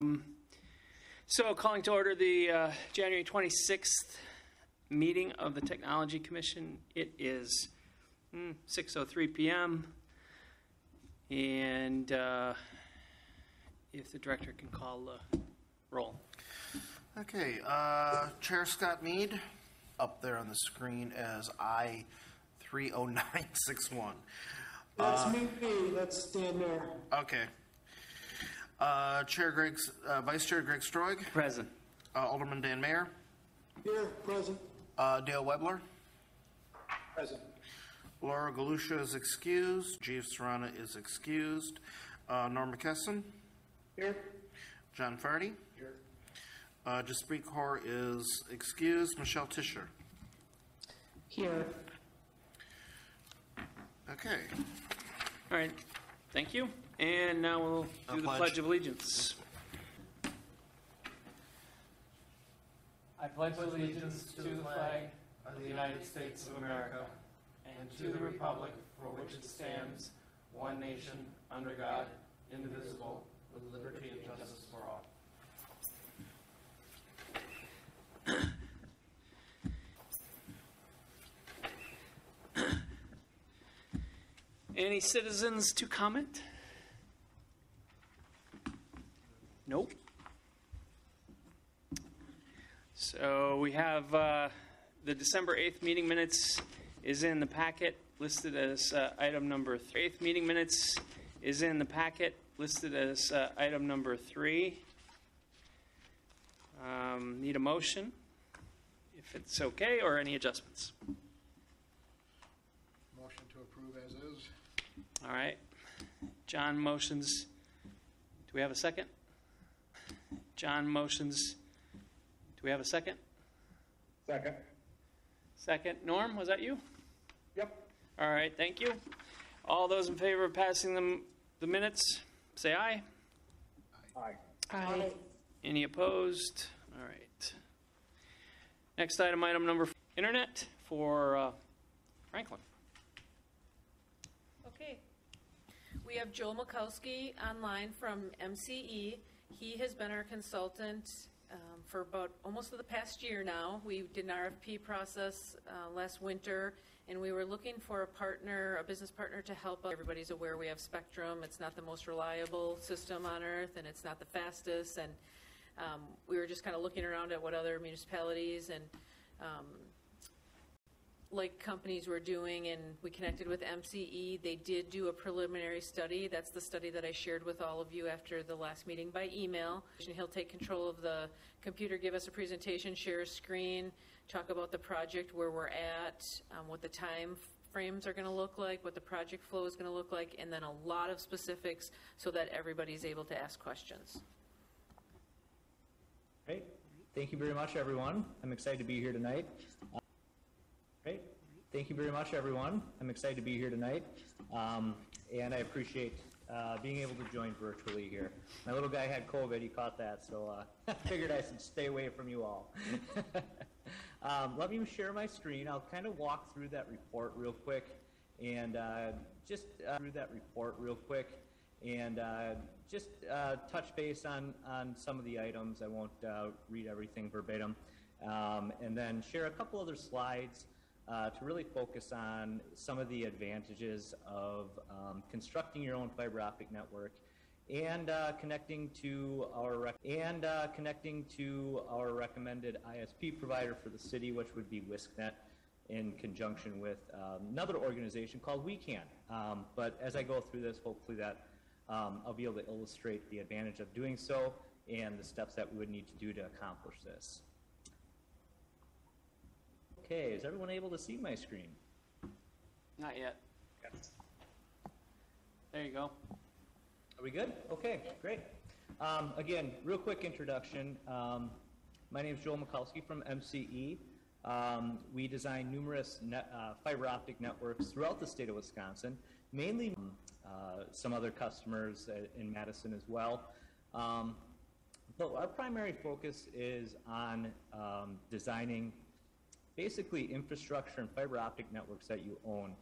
So calling to order the January 26th meeting of the Technology Commission. It is 6:03 p.m. And if the director can call the roll. Okay, Chair Scott Mead, up there on the screen as I-30961. That's me, that's Dan Mayer. Okay. Vice Chair Greg Stroig. Present. Alderman Dan Mayer. Here, present. Dale Webler. Present. Laura Galusha is excused. Jeeves Serrana is excused. Norm McKesson. Here. John Fardy. Here. Jaspreet Kaur is excused. Michelle Tischer. Here. All Okay. right. Thank you. And now we'll do the Pledge of Allegiance. I pledge allegiance to the flag of the United States of America and to the republic for which it stands, one nation, under God, indivisible, with liberty and justice for all. Any citizens to comment? Nope. So we have the December 8th meeting minutes is in the packet, listed as item number 3. 8th meeting minutes is in the packet, listed as item number 3. Need a motion, if it's okay, or any adjustments? Motion to approve as is. All right. John motions. Do we have a second? John motions. Do we have a second? Second. Second. Norm, was that you? Yep. All right, thank you. All those in favor of passing the minutes, say aye. Aye. Aye. Any opposed? All right. Next item number 4, Internet for Franklin. Okay. We have Joel Mikowski online from MCE. He has been our consultant for about almost the past year now. We did an RFP process last winter, and we were looking for a business partner to help us. Everybody's aware we have Spectrum. It's not the most reliable system on earth, and it's not the fastest. And we were just kind of looking around at what other municipalities and like companies were doing, and we connected with MCE. They did do a preliminary study. That's the study that I shared with all of you after the last meeting by email. He'll take control of the computer, give us a presentation, share a screen, talk about the project, where we're at, what the time frames are going to look like, what the project flow is going to look like, and then a lot of specifics so that everybody's able to ask questions. Great. Thank you very much, everyone. I'm excited to be here tonight. Great. Thank you very much, everyone. I'm excited to be here tonight, and I appreciate being able to join virtually here. My little guy had COVID. He caught that, so I figured I should stay away from you all. Let me share my screen. I'll kind of walk through that report real quick, and just touch base on some of the items. I won't read everything verbatim, and then share a couple other slides to really focus on some of the advantages of constructing your own fiber optic network and connecting to our recommended ISP provider for the city, which would be WISCnet, in conjunction with another organization called WeCan. But as I go through this, hopefully that I'll be able to illustrate the advantage of doing so and the steps that we would need to do to accomplish this. Okay, is everyone able to see my screen? Not yet. There you go. Are we good? Okay, great. Again, real quick introduction. My name is Joel Mikowski from MCE. We design numerous fiber optic networks throughout the state of Wisconsin, mainly some other customers in Madison as well. But our primary focus is on designing basically infrastructure and fiber optic networks that you own.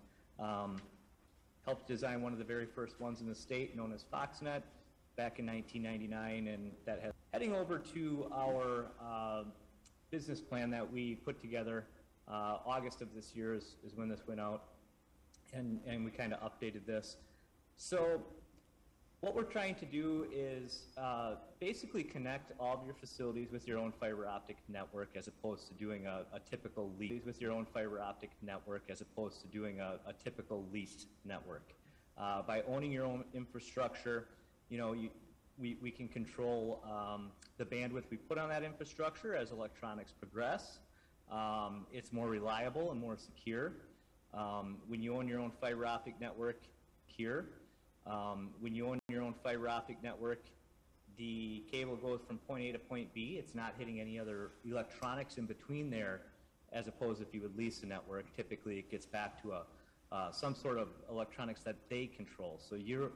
Helped design one of the very first ones in the state, known as FoxNet. back in 1999, and that has heading over to our business plan that we put together. August of this year is when this went out, and we kind of updated this. So what we're trying to do is basically connect all of your facilities with your own fiber optic network, as opposed to doing a typical lease with your own fiber optic network, as opposed to doing a typical leased network. By owning your own infrastructure, you know, we can control the bandwidth we put on that infrastructure as electronics progress. It's more reliable and more secure. When you own your own fiber optic network here, when you own your own fiber optic network, the cable goes from point A to point B. It's not hitting any other electronics in between there, as opposed if you would lease a network. Typically, it gets back to some sort of electronics that they control. So you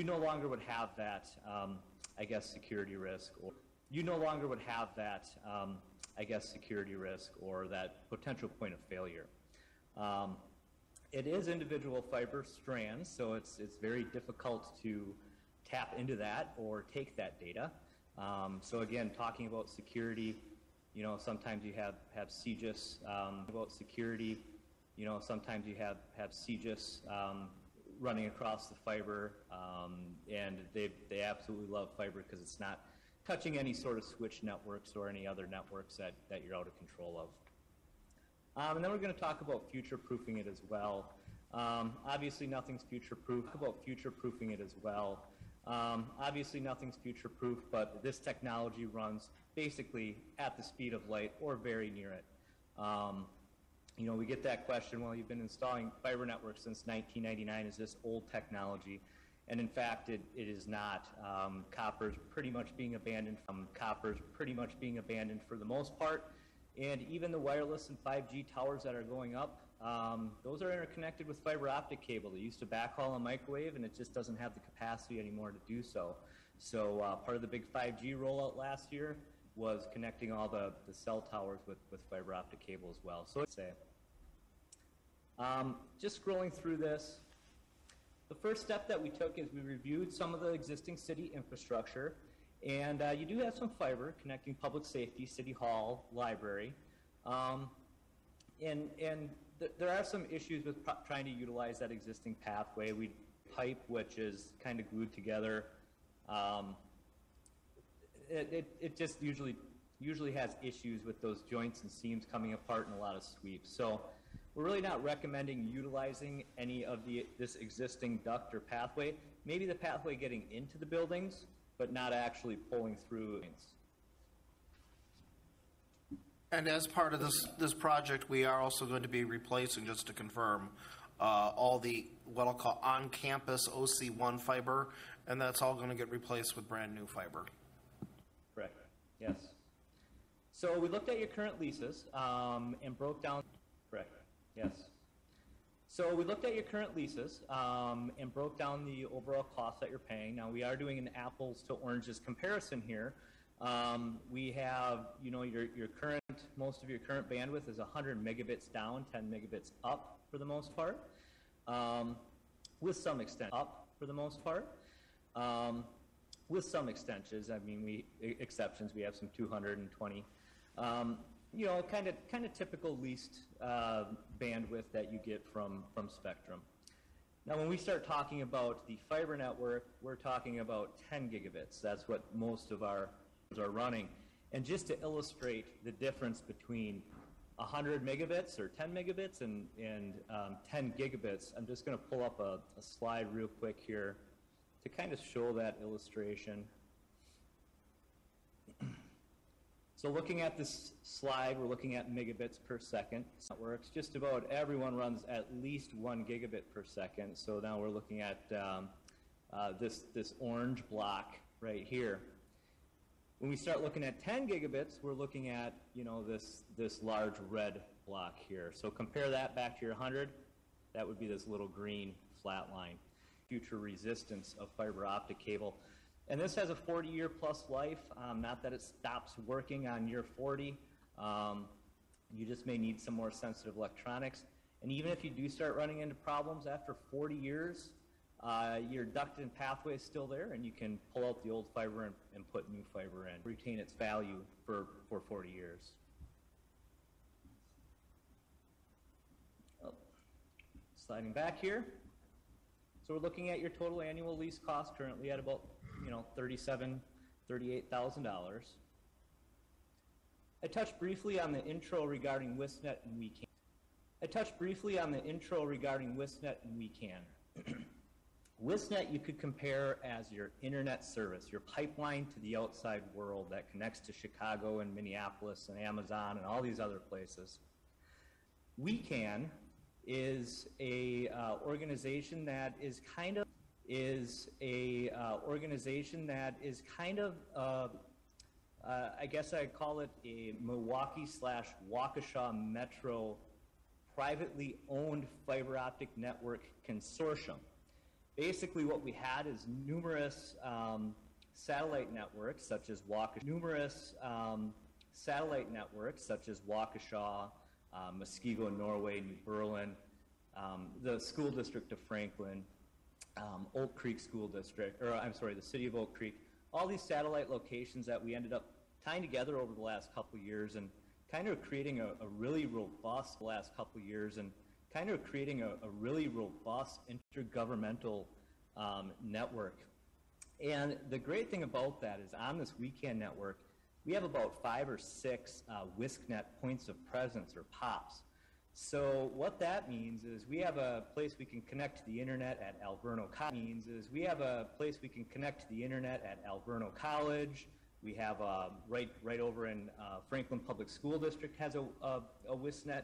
no longer would have that, I guess, security risk, or you no longer would have that, I guess, security risk or that potential point of failure. It is individual fiber strands, so it's very difficult to tap into that or take that data. So again, talking about security, you know, sometimes you have CGIS about security. You know, sometimes you have CGIS running across the fiber, and they absolutely love fiber because it's not touching any sort of switch networks or any other networks that you're out of control of. And then we're going to talk about future-proofing it as well. Obviously, nothing's future-proof. About future-proofing it as well. Obviously, nothing's future-proof, but this technology runs basically at the speed of light or very near it. You know, we get that question, well, you've been installing fiber networks since 1999. Is this old technology? And in fact, it is not. Copper's pretty much being abandoned for the most part. And even the wireless and 5G towers that are going up, those are interconnected with fiber optic cable. They used to backhaul a microwave, and it just doesn't have the capacity anymore to do so. So part of the big 5G rollout last year was connecting all the cell towers with fiber optic cable as well. So let's say, just scrolling through this, the first step that we took is we reviewed some of the existing city infrastructure. And you do have some fiber connecting public safety, city hall, library. And there are some issues with trying to utilize that existing pathway. We pipe, which is kind of glued together. It just usually has issues with those joints and seams coming apart in a lot of sweeps. So we're really not recommending utilizing any of this existing duct or pathway. Maybe the pathway getting into the buildings, but not actually pulling through. And as part of this project, we are also going to be replacing, just to confirm, all the what I'll call on-campus OC1 fiber, and that's all going to get replaced with brand new fiber. Correct. Yes. So we looked at your current leases and broke down. Correct. Yes. So we looked at your current leases and broke down the overall cost that you're paying. Now we are doing an apples to oranges comparison here. We have, you know, most of your current bandwidth is 100 megabits down, 10 megabits up for the most part, with some extent up for the most part, with some extensions. I mean, exceptions. We have some 220. You know, kind of typical leased bandwidth that you get from Spectrum. Now, when we start talking about the fiber network, we're talking about 10 gigabits. That's what most of our are running. And just to illustrate the difference between 100 megabits or 10 megabits and 10 gigabits, I'm just going to pull up a slide real quick here to kind of show that illustration. So looking at this slide, we're looking at megabits per second. Networks, just about everyone runs at least 1 gigabit per second. So now we're looking at this orange block right here. When we start looking at 10 gigabits, we're looking at, you know, this large red block here. So compare that back to your 100. That would be this little green flat line. Future resistance of fiber optic cable. And this has a 40-year plus life, not that it stops working on year 40. You just may need some more sensitive electronics. And even if you do start running into problems after 40 years, Your duct and pathway is still there, and you can pull out the old fiber and put new fiber in, retain its value for 40 years. Oh, sliding back here. So we're looking at your total annual lease cost currently at about, $37,000, $38,000. I touched briefly on the intro regarding WISNet and WeCan. WISNet you could compare as your internet service, your pipeline to the outside world that connects to Chicago and Minneapolis and Amazon and all these other places. WeCan is a organization that is kind of I guess I'd call it a Milwaukee/Waukesha Metro privately owned fiber optic network consortium. Basically what we had is numerous satellite networks such as Waukesha, Muskego, Norway, New Berlin, the school district of Franklin, Oak Creek School District, the city of Oak Creek, all these satellite locations that we ended up tying together over the last couple years and kind of creating a really robust intergovernmental network. And the great thing about that is on this WeCan network, we have about 5 or 6 WISCnet points of presence, or POPs. So what that means is we have a place we can connect to the internet at Alverno College. We have right over in Franklin Public School District has a WISNet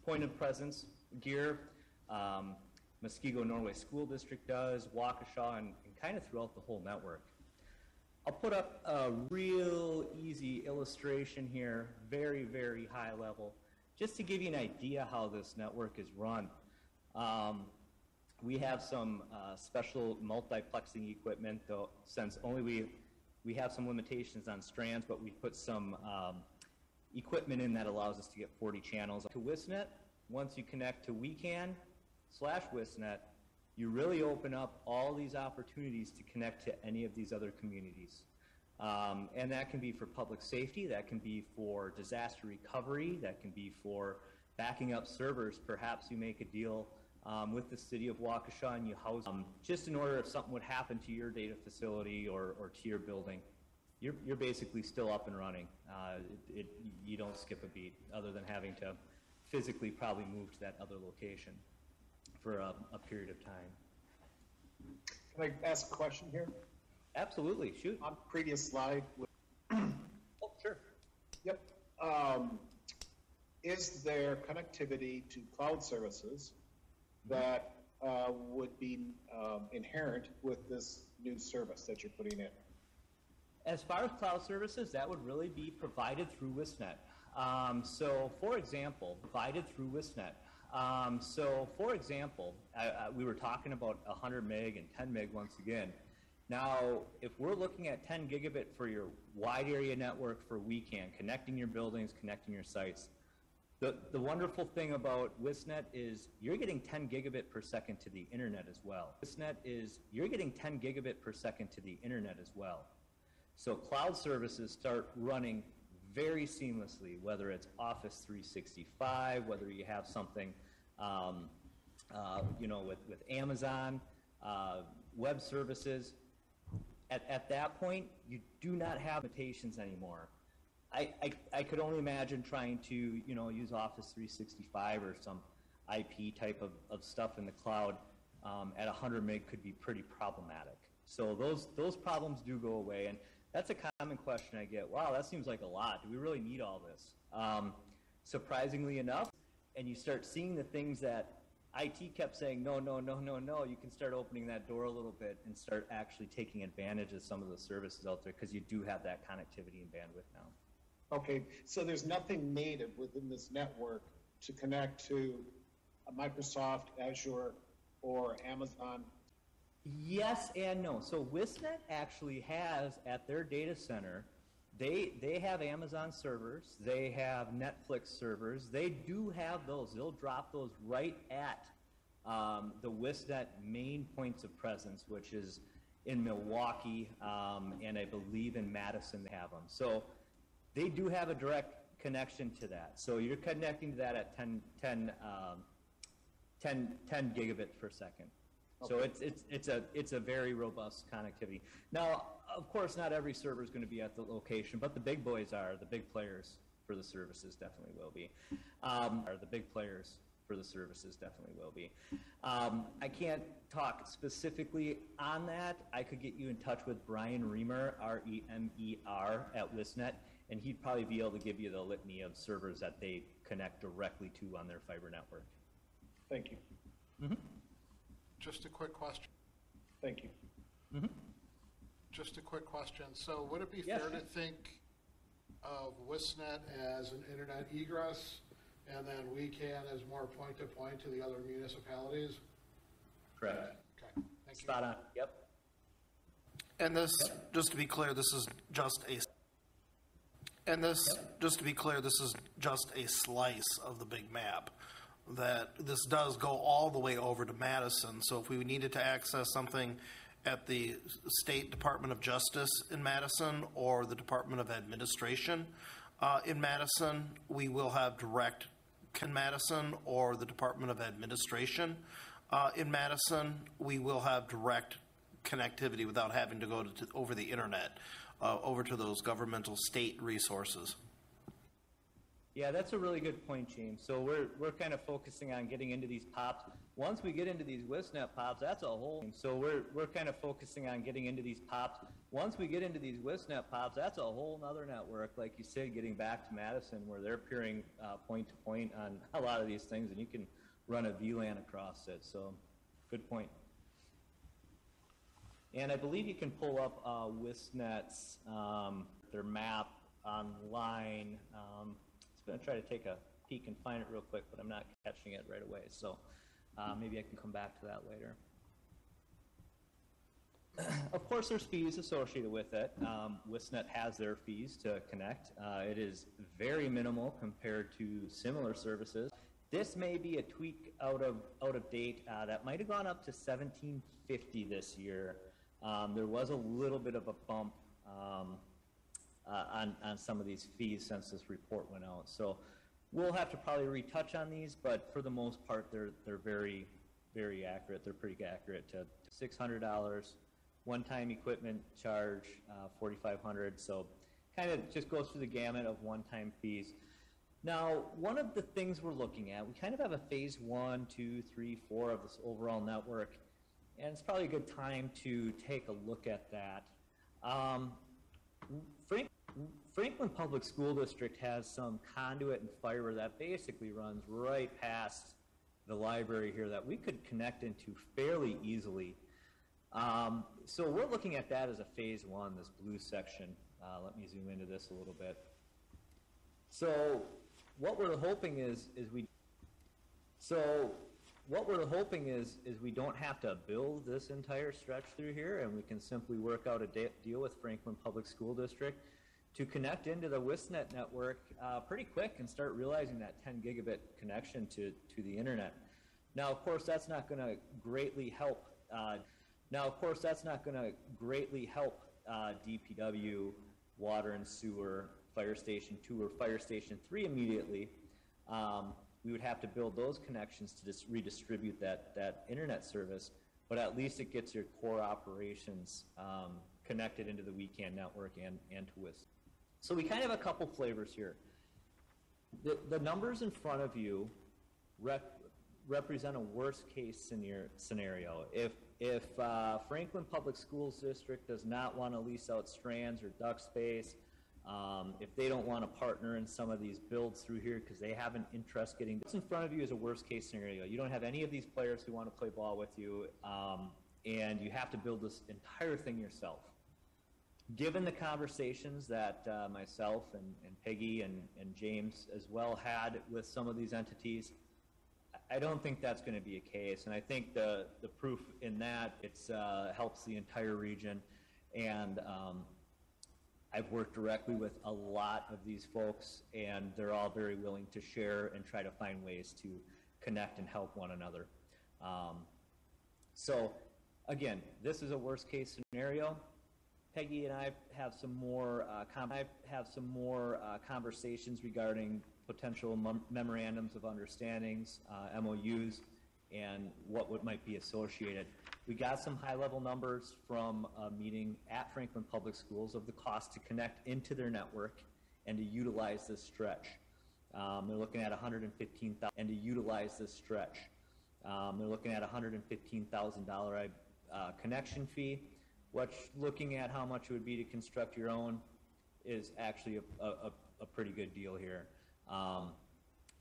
point of presence gear. Muskego Norway School District does, Waukesha, and kind of throughout the whole network. I'll put up a real easy illustration here, very, very high level, just to give you an idea how this network is run. We have some special multiplexing equipment, though, since only we have some limitations on strands, but we put some equipment in that allows us to get 40 channels. To WISNet, once you connect to WeCan/WISNet, you really open up all these opportunities to connect to any of these other communities. And that can be for public safety, that can be for disaster recovery, that can be for backing up servers. Perhaps you make a deal with the city of Waukesha and you house just in order if something would happen to your data facility or to your building, you're basically still up and running. You don't skip a beat other than having to physically probably move to that other location for a period of time. Can I ask a question here? Absolutely, shoot. On previous slide. Oh, sure. Yep. Is there connectivity to cloud services that would be inherent with this new service that you're putting in? As far as cloud services, that would really be provided through WISNet. So, for example, we were talking about 100 meg and 10 meg once again. Now, if we're looking at 10 gigabit for your wide area network for WeCan, connecting your buildings, connecting your sites, the wonderful thing about WISNet is you're getting 10 gigabit per second to the internet as well. So cloud services start running very seamlessly, whether it's Office 365, whether you have something, with Amazon, web services. At that point, you do not have limitations anymore. I could only imagine trying to, use Office 365 or some IP type of stuff in the cloud at 100 meg could be pretty problematic. So those problems do go away, and that's a common question I get. Wow, that seems like a lot. Do we really need all this? Surprisingly enough, and you start seeing the things that IT kept saying, no, you can start opening that door a little bit and start actually taking advantage of some of the services out there because you do have that connectivity and bandwidth now. Okay, so there's nothing native within this network to connect to Microsoft, Azure, or Amazon? Yes and no. So WISNet actually has at their data center, they have Amazon servers, they have Netflix servers, they do have those. They'll drop those right at the WISNet main points of presence, which is in Milwaukee, and I believe in Madison they have them. So they do have a direct connection to that. So you're connecting to that at 10 gigabits per second. So it's a very robust connectivity. Now, of course, not every server is going to be at the location, but the big boys are. The big players for the services definitely will be. I can't talk specifically on that. I could get you in touch with Brian Remer, R-E-M-E-R, at WISNet, and he'd probably be able to give you the litany of servers that they connect directly to on their fiber network. Thank you. Mm-hmm. Just a quick question. Thank you. Mm-hmm. Just a quick question. So would it be Yes. fair to think of WISNet as an internet egress, and then WeCan as more point-to-point to the other municipalities? Correct. Okay, thank you. Spot on. Yep. And this, just to be clear, this is just a slice of the big map. That this does go all the way over to Madison. So if we needed to access something at the State Department of Justice in Madison or the Department of Administration in Madison, we will have direct connectivity without having to go over the internet over to those governmental state resources. Yeah, that's a really good point, James. So we're kind of focusing on getting into these pops. Once we get into these WISNet pops, that's a whole. So we're kind of focusing on getting into these pops. Once we get into these WISNet pops, that's a whole other network, like you said, getting back to Madison, where they're peering point to point on a lot of these things, and you can run a VLAN across it. So, good point. And I believe you can pull up WISNet's their map online. I'm going to try to take a peek and find it real quick, but I'm not catching it right away. So maybe I can come back to that later. Of course, there's fees associated with it. WISNet has their fees to connect. It is very minimal compared to similar services. This may be a tweak out of date. That might have gone up to $17.50 this year. There was a little bit of a bump on some of these fees since this report went out. So we'll have to probably retouch on these, but for the most part, they're very, very accurate. They're pretty accurate to $600, one-time equipment charge, $4,500. So kind of just goes through the gamut of one-time fees. Now, one of the things we're looking at, we kind of have a phase 1, 2, 3, 4 of this overall network, and it's probably a good time to take a look at that. Franklin Public School District has some conduit and fiber that basically runs right past the library here that we could connect into fairly easily. So we're looking at that as a phase 1, this blue section. Let me zoom into this a little bit. So what we're hoping is we don't have to build this entire stretch through here, and we can simply work out a deal with Franklin Public School District to connect into the WISNet network pretty quick and start realizing that 10 gigabit connection to the internet. Now, of course, that's not going to greatly help. DPW, Water and Sewer, Fire Station 2 or Fire Station 3 immediately. We would have to build those connections to just redistribute that internet service, but at least it gets your core operations connected into the WeCan network and to WIS. So we kind of have a couple flavors here. The numbers in front of you represent a worst case scenario. If Franklin Public Schools District does not want to lease out Strands or duct space, if they don't want to partner in some of these builds through here because they have an interest getting what's in front of you is a worst case scenario. You don't have any of these players who want to play ball with you, and you have to build this entire thing yourself. Given the conversations that myself and Peggy and James as well had with some of these entities, I don't think that's going to be a case, and I think the proof in that helps the entire region, and I've worked directly with a lot of these folks, and they're all very willing to share and try to find ways to connect and help one another. So again, this is a worst case scenario. Peggy and I have some more conversations regarding potential memorandums of understandings, MOUs, and what might be associated. We got some high-level numbers from a meeting at Franklin Public Schools of the cost to connect into their network and to utilize this stretch. They're looking at $115,000 and to utilize this stretch. They're looking at $115,000 connection fee, which, looking at how much it would be to construct your own, is actually a pretty good deal here.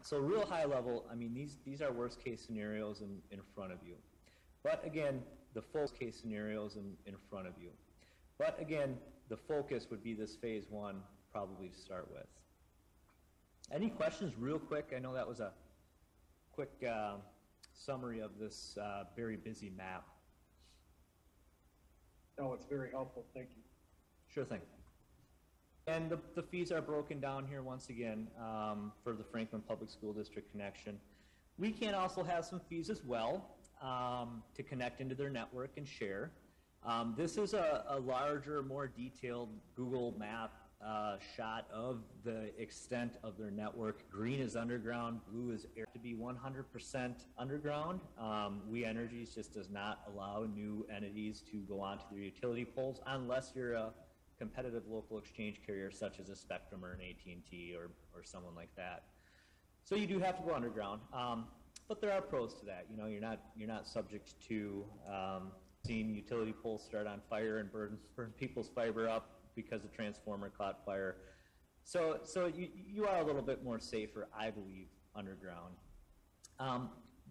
So real high level, I mean, these are worst case scenarios in front of you. But again, the full case scenarios in front of you. But again, the focus would be this phase one, probably to start with. Any questions real quick? I know that was a quick summary of this very busy map. No, it's very helpful. Thank you. Sure thing. And the fees are broken down here once again for the Franklin Public School District connection. We can also have some fees as well to connect into their network and share. This is a larger, more detailed Google map shot of the extent of their network. Green is underground, blue is air. To be 100% underground, We Energies just does not allow new entities to go onto their utility poles unless you're a competitive local exchange carrier such as a Spectrum or an AT&T or someone like that. So you do have to go underground, but there are pros to that. You know, you're not subject to seeing utility poles start on fire and burn people's fiber up because the transformer caught fire. So you are a little bit more safer, I believe, underground.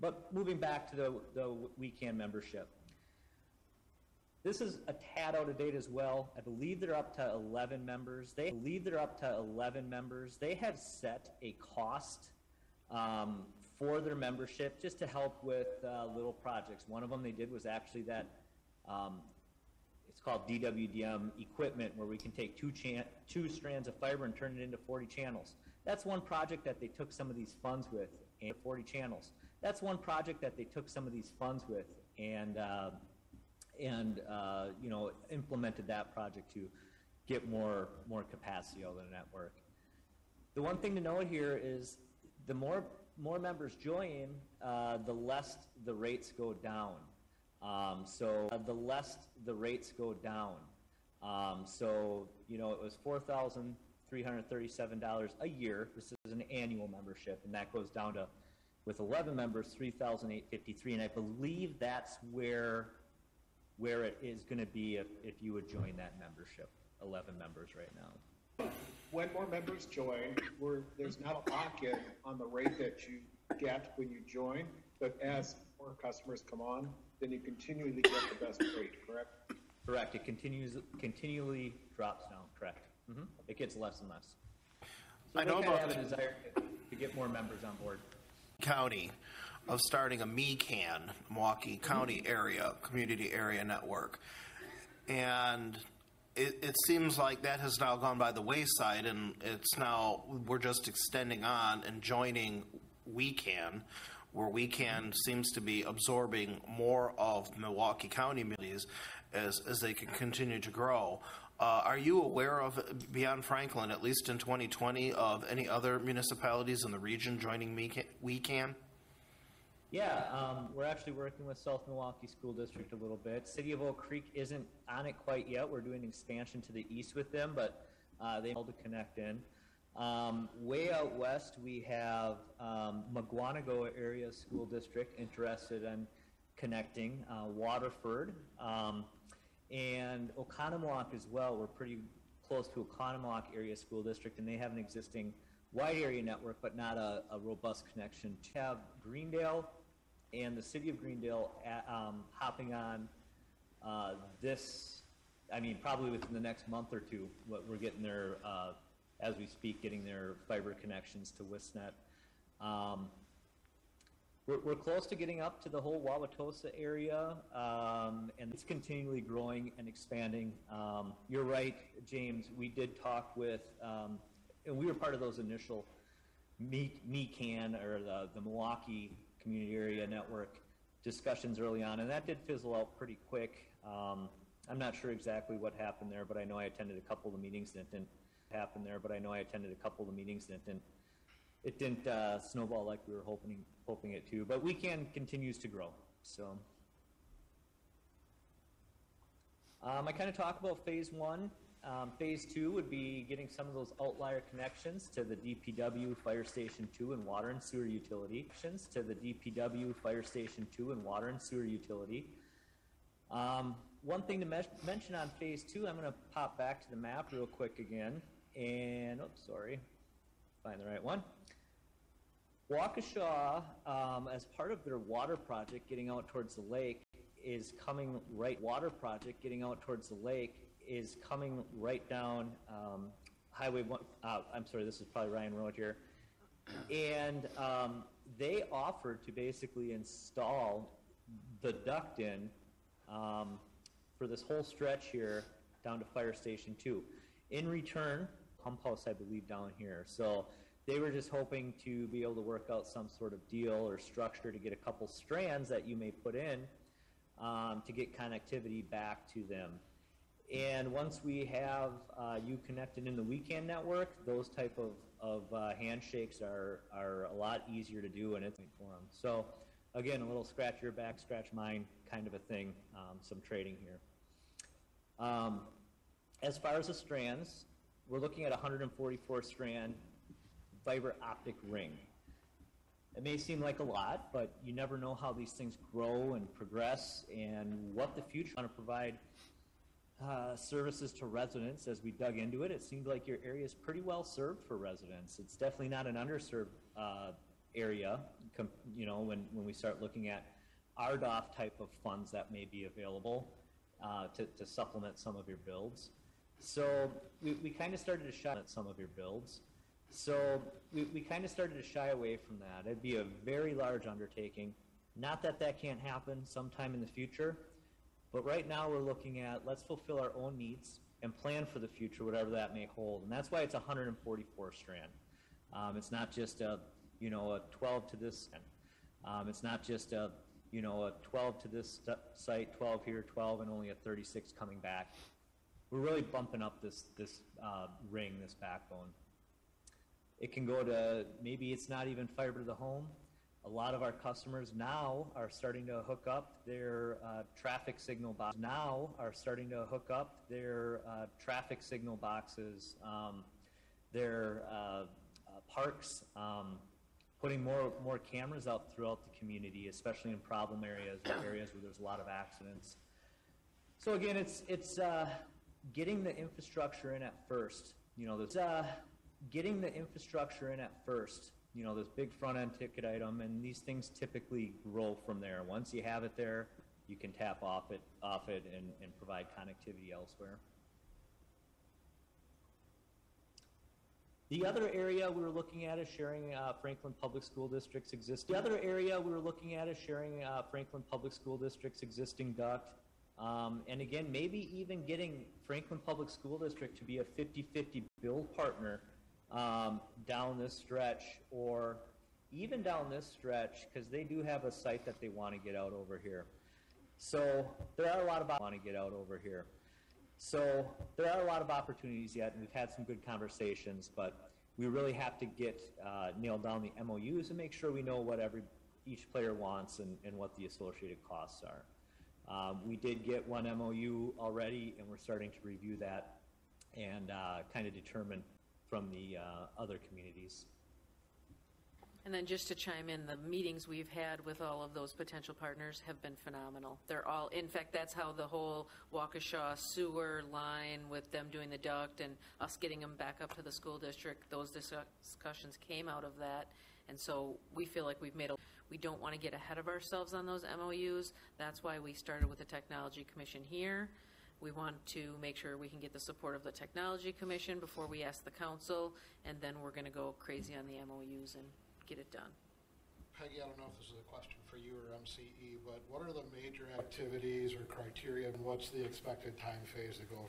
But moving back to the WeCan membership. This is a tad out of date as well. I believe they're up to 11 members. They have set a cost for their membership just to help with little projects. One of them they did was actually that it's called DWDM equipment, where we can take two strands of fiber and turn it into 40 channels. That's one project that they took some of these funds with, and 40 channels. That's one project that they took some of these funds with and you know, implemented that project to get more capacity out of the network. The one thing to note here is the more members join, the less the rates go down. The less the rates go down. So, you know, it was $4,337 a year. This is an annual membership, and that goes down to, with 11 members, $3,853. And I believe that's where it is going to be if you would join that membership. 11 members right now. When more members join, there's not a lock-in on the rate that you get when you join, but as more customers come on, then you continually get the best rate, correct? Correct. It continually drops down, correct. Mm-hmm. It gets less and less. So I know they about have a desire to get more members on board. County of starting a MECAN, Milwaukee County area, community area network. And it seems like that has now gone by the wayside, and it's now, we're just extending on and joining WeCan, where WeCan seems to be absorbing more of Milwaukee County communities as they can continue to grow. Are you aware of, beyond Franklin, at least in 2020, of any other municipalities in the region joining WeCan? Yeah, we're actually working with South Milwaukee School District a little bit. City of Oak Creek isn't on it quite yet. We're doing expansion to the east with them, but they able to connect in. Way out west, we have Mugwanago Area School District interested in connecting, Waterford, and Oconomowoc as well. We're pretty close to Oconomowoc Area School District, and they have an existing wide area network, but not a robust connection. We have Greendale and the city of Greendale hopping on this, I mean, probably within the next month or two. We're getting their, as we speak, getting their fiber connections to Wisnet. We're close to getting up to the whole Wauwatosa area, and it's continually growing and expanding. You're right, James. We did talk with, and we were part of those initial MECAN, or the Milwaukee Community Area Network, discussions early on, and that did fizzle out pretty quick. I'm not sure exactly what happened there, but I know I attended a couple of the meetings and it didn't happen there, but I know I attended a couple of the meetings and it didn't snowball like we were hoping it to, but weekend continues to grow. So I kind of talk about phase one. Phase two would be getting some of those outlier connections to the DPW, Fire Station 2, and water and sewer utility. To the DPW, Fire Station 2, and water and sewer utility. One thing to mention on phase two, I'm going to pop back to the map real quick again. And, oops, sorry, find the right one. Waukesha, as part of their water project getting out towards the lake, is coming right down Highway 1. I'm sorry, this is probably Ryan Road here. And they offered to basically install the duct in for this whole stretch here down to Fire Station 2. In return, pump house, I believe, down here. So they were just hoping to be able to work out some sort of deal or structure to get a couple strands that you may put in to get connectivity back to them. And once we have you connected in the weekend network, those type of handshakes are a lot easier to do, and it's for them. So again, a little scratch your back, scratch mine kind of a thing, some trading here. As far as the strands, we're looking at 144 strand fiber optic ring. It may seem like a lot, but you never know how these things grow and progress and what the future is going to provide services to residents. As we dug into it, it seemed like your area is pretty well served for residents. It's definitely not an underserved area, when we start looking at RDOF type of funds that may be available to supplement some of your builds. So we kind of started to shy at some of your builds. So we kind of started to shy away from that. It'd be a very large undertaking. Not that that can't happen sometime in the future, but right now we're looking at, let's fulfill our own needs and plan for the future, whatever that may hold. And that's why it's 144 strand. It's not just a 12 to this. It's not just a 12 to this site, 12 here, 12, and only a 36 coming back. We're really bumping up this ring, this backbone. It can go to, maybe it's not even fiber to the home. A lot of our customers now are starting to hook up their traffic signal boxes. Their parks, putting more cameras out throughout the community, especially in problem areas or areas where there's a lot of accidents. So again, it's getting the infrastructure in at first. Getting the infrastructure in at first, this big front-end ticket item, and these things typically grow from there. Once you have it there, you can tap off it and provide connectivity elsewhere. The other area we were looking at is sharing Franklin Public School District's existing. Duct. And again, maybe even getting Franklin Public School District to be a 50-50 build partner down this stretch, or even down this stretch, because they do have a site that they want to get out over here. So there are a lot of opportunities yet, and we've had some good conversations, but we really have to get nailed down the MOUs and make sure we know what each player wants and what the associated costs are. We did get one MOU already, and we're starting to review that and kind of determine from the other communities. And then just to chime in, the meetings we've had with all of those potential partners have been phenomenal. They're all, in fact, that's how the whole Waukesha sewer line with them doing the duct and us getting them back up to the school district, those discussions came out of that. And so we feel like we don't want to get ahead of ourselves on those MOUs. That's why we started with the Technology Commission here. We want to make sure we can get the support of the Technology Commission before we ask the council, and then we're going to go crazy on the MOUs and get it done. Peggy, I don't know if this is a question for you or MCE, but what are the major activities or criteria, and what's the expected time frame to go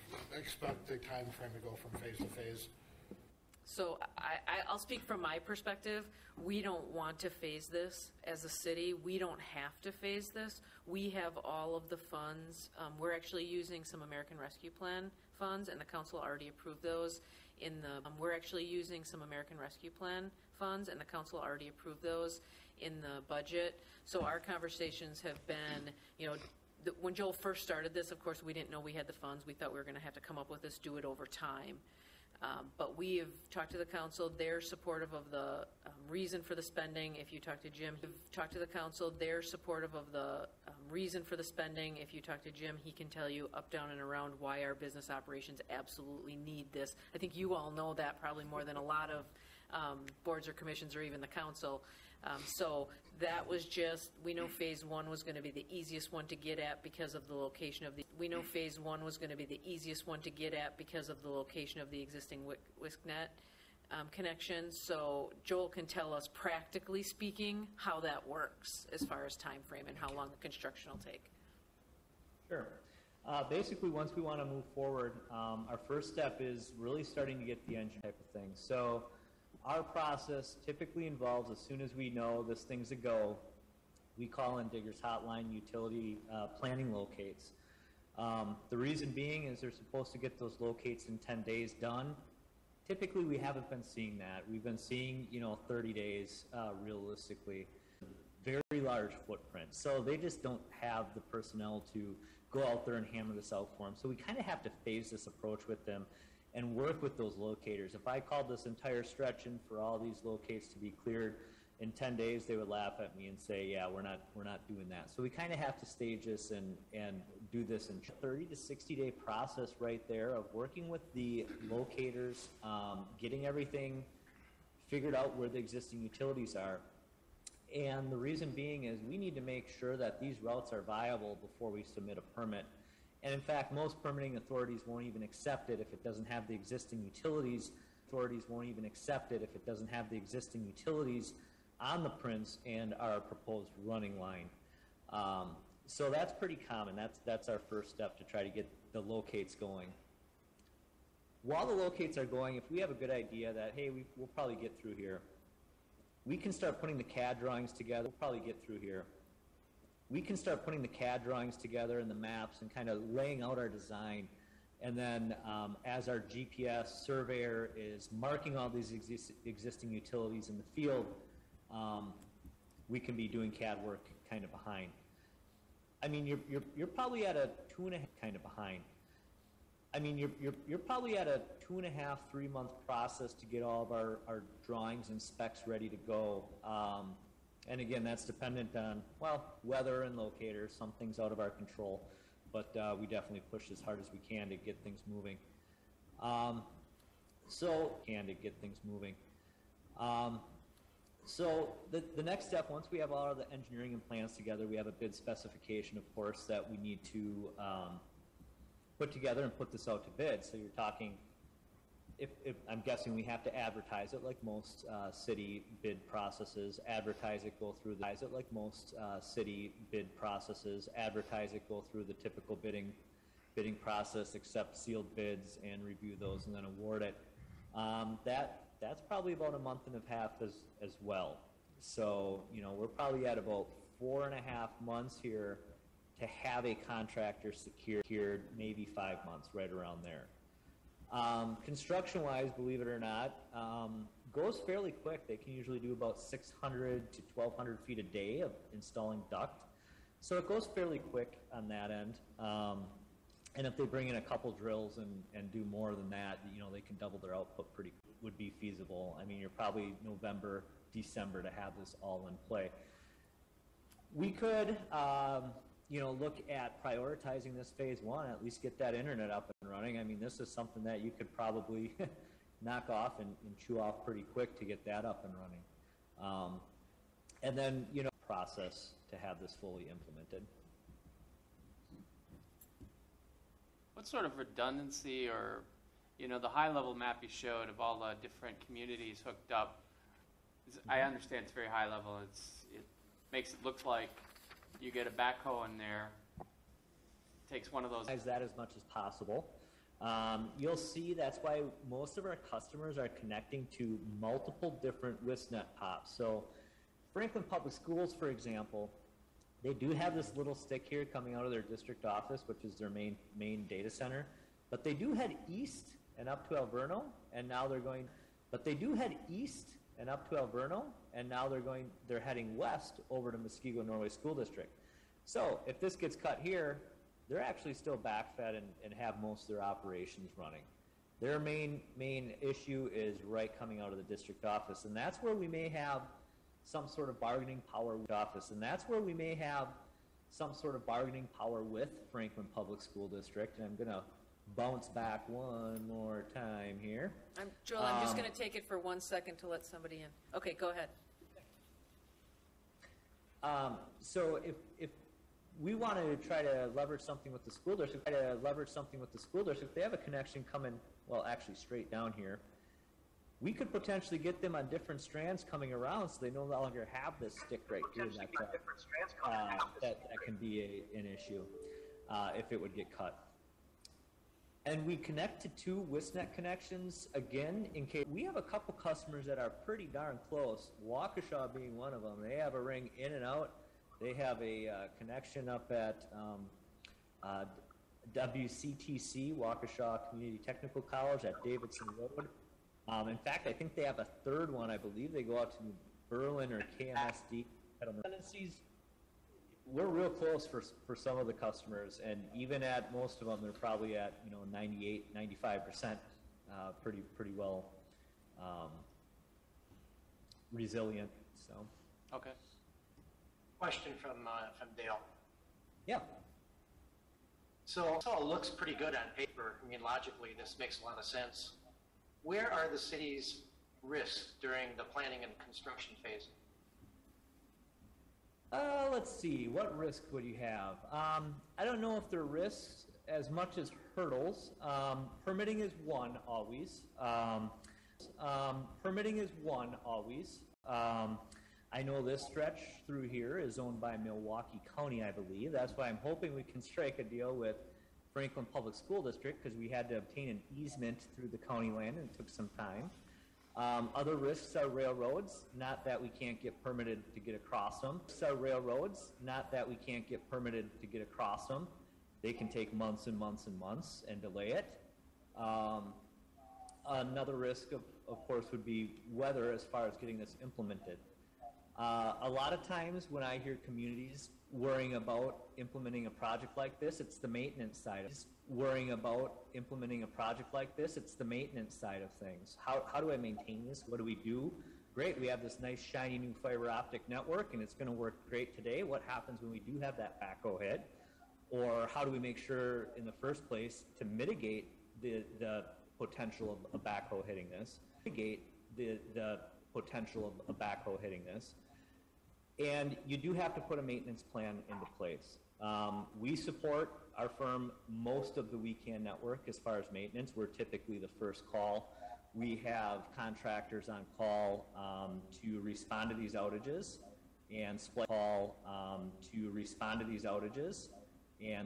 from phase to phase? So I'll speak from my perspective. We don't want to phase this as a city. We don't have to phase this. We have all of the funds. We're actually using some American Rescue Plan funds, and the council already approved those in the, we're actually using some American Rescue Plan funds, and the council already approved those in the budget. So our conversations have been, you know, when Joel first started this, of course, we didn't know we had the funds. We thought we were going to have to come up with this, do it over time. But we have talked to the council. They're supportive of the reason for the spending. If you talk to Jim, talk to the council. They're supportive of the reason for the spending. If you talk to Jim, he can tell you up, down, and around why our business operations absolutely need this. I think you all know that probably more than a lot of boards or commissions or even the council. So that was just, we know phase one was going to be the easiest one to get at because of the location of the, we know phase one was going to be the easiest one to get at because of the location of the existing WISCNet connection. So Joel can tell us, practically speaking, how that works as far as time frame and how long the construction will take. Sure. Basically, once we want to move forward, our first step is really starting to get the engine type of thing. So our process typically involves, as soon as we know this thing's a go, we call in Digger's Hotline utility planning locates. The reason being is they're supposed to get those locates in 10 days done. Typically, we haven't been seeing that. We've been seeing, 30 days realistically. Very large footprint. So they just don't have the personnel to go out there and hammer this out for them. So we kind of have to phase this approach with them and work with those locators. If I called this entire stretch in for all these locates to be cleared in 10 days, they would laugh at me and say, yeah, we're not doing that. So we kind of have to stage this and do this in 30 to 60-day process right there of working with the locators, getting everything figured out where the existing utilities are. And the reason being is we need to make sure that these routes are viable before we submit a permit. And in fact, most permitting authorities won't even accept it if it doesn't have the existing utilities. Authorities won't even accept it if it doesn't have the existing utilities on the prints and our proposed running line. So that's pretty common. That's our first step to try to get the locates going. While the locates are going, if we have a good idea that, hey, we'll probably get through here, we can start putting the CAD drawings together. We'll probably get through here. We can start putting the CAD drawings together and the maps and kind of laying out our design. And then as our GPS surveyor is marking all these existing utilities in the field, we can be doing CAD work kind of behind. I mean, you're probably at a 2.5 kind of behind. I mean, you're probably at a 2.5, 3 month process to get all of our drawings and specs ready to go. And again, that's dependent on, well, weather and locators. Some things out of our control, but we definitely push as hard as we can to get things moving. So the next step, once we have all of the engineering and plans together, we have a bid specification, of course, that we need to put together and put this out to bid. So you're talking, if I'm guessing we have to advertise it like most city bid processes, advertise it, go through the typical bidding process, accept sealed bids and review those and then award it. That's probably about a month and a half as well. So, we're probably at about 4.5 months here to have a contractor secured, maybe 5 months, right around there. Construction-wise, believe it or not, goes fairly quick. They can usually do about 600 to 1,200 feet a day of installing duct. So it goes fairly quick on that end. And if they bring in a couple drills and do more than that, they can double their output would be feasible. I mean, you're probably November, December to have this all in play. We could, look at prioritizing this phase one, at least get that internet up and running. I mean, this is something that you could probably knock off and chew off pretty quick to get that up and running. And then, process to have this fully implemented. What sort of redundancy or, the high-level map you showed of all the different communities hooked up, I understand it's very high level. It makes it look like you get a backhoe in there, takes one of those. That as much as possible. You'll see that's why most of our customers are connecting to multiple different WISNet pops. So Franklin Public Schools, for example, they do have this little stick here coming out of their district office, which is their main data center. But they do head east and up to Alverno, and now they're going. But they do head east and up to Alverno, and now they're heading west over to Muskego Norway School District. So if this gets cut here, they're actually still backfed and have most of their operations running. Their main issue is right coming out of the district office, and that's where we may have some sort of bargaining power with office, and that's where we may have some sort of bargaining power with Franklin Public School District. And I'm going to bounce back one more time here. Joel, I'm just going to take it for 1 second to let somebody in. Okay, go ahead. So if we wanted to try to leverage something with the school district, they have a connection coming, well, actually straight down here. We could potentially get them on different strands coming around, so they no longer have this stick right here. That can be an issue if it would get cut. And we connect to 2 WISNet connections, again, in case. We have a couple customers that are pretty darn close, Waukesha being one of them. They have a ring in and out. They have a connection up at WCTC, Waukesha Community Technical College at Davidson Road. In fact, I think they have a third one. I believe they go out to Berlin or KMSD. Tendencies. We're real close for some of the customers, and even at most of them, they're probably at 98, 95%, pretty well resilient. So. Okay. Question from Dale. Yeah. So it looks pretty good on paper. I mean, logically, this makes a lot of sense. Where are the city's risks during the planning and construction phase? Let's see. What risk would you have? I don't know if they're risks as much as hurdles. Permitting is one always. I know this stretch through here is owned by Milwaukee County, I believe. That's why I'm hoping we can strike a deal with Franklin Public School District, because we had to obtain an easement through the county land, and it took some time. Other risks are railroads, not that we can't get permitted to get across them. They can take months and months and months and delay it. Another risk, of course, would be weather as far as getting this implemented. A lot of times when I hear communities worrying about implementing a project like this, it's the maintenance side of things. How do I maintain this? What do we do? Great, we have this nice shiny new fiber optic network and it's going to work great today. What happens when we do have that backhoe hit? Or how do we make sure in the first place to mitigate the potential of a backhoe hitting this? And you do have to put a maintenance plan into place. We support our firm most of the weekend network as far as maintenance. We're typically the first call. We have contractors on call to respond to these outages and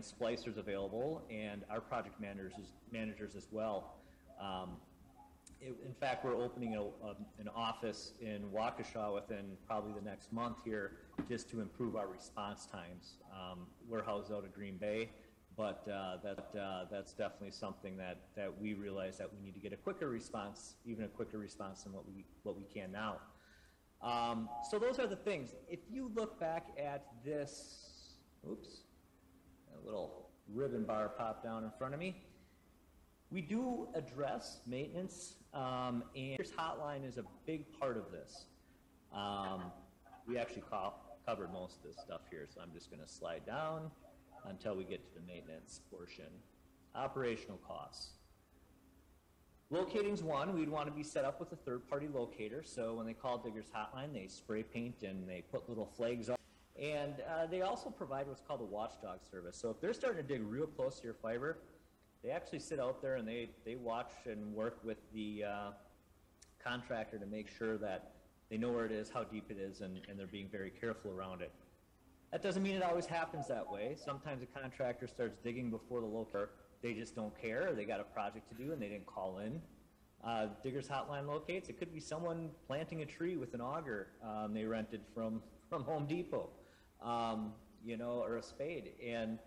splicers available, and our project managers as well. In fact, we're opening an office in Waukesha within probably the next month here, just to improve our response times. We're housed out of Green Bay, but that's definitely something that we realize that we need to get a quicker response, even a quicker response than what we can now. So those are the things. If you look back at this, oops, a little ribbon bar popped down in front of me. We do address maintenance, and this hotline is a big part of this. We actually covered most of this stuff here, so I'm just going to slide down until we get to the maintenance portion. Operational costs. Locating's one. We'd want to be set up with a third-party locator, so when they call Digger's Hotline, they spray paint and they put little flags on. And they also provide what's called a watchdog service. So if they're starting to dig real close to your fiber, they actually sit out there and they watch and work with the contractor to make sure that they know where it is, how deep it is, and they're being very careful around it. That doesn't mean it always happens that way. Sometimes a contractor starts digging before the locator, they just don't care, or they got a project to do and they didn't call in. Digger's Hotline locates, it could be someone planting a tree with an auger they rented from Home Depot, or a spade, and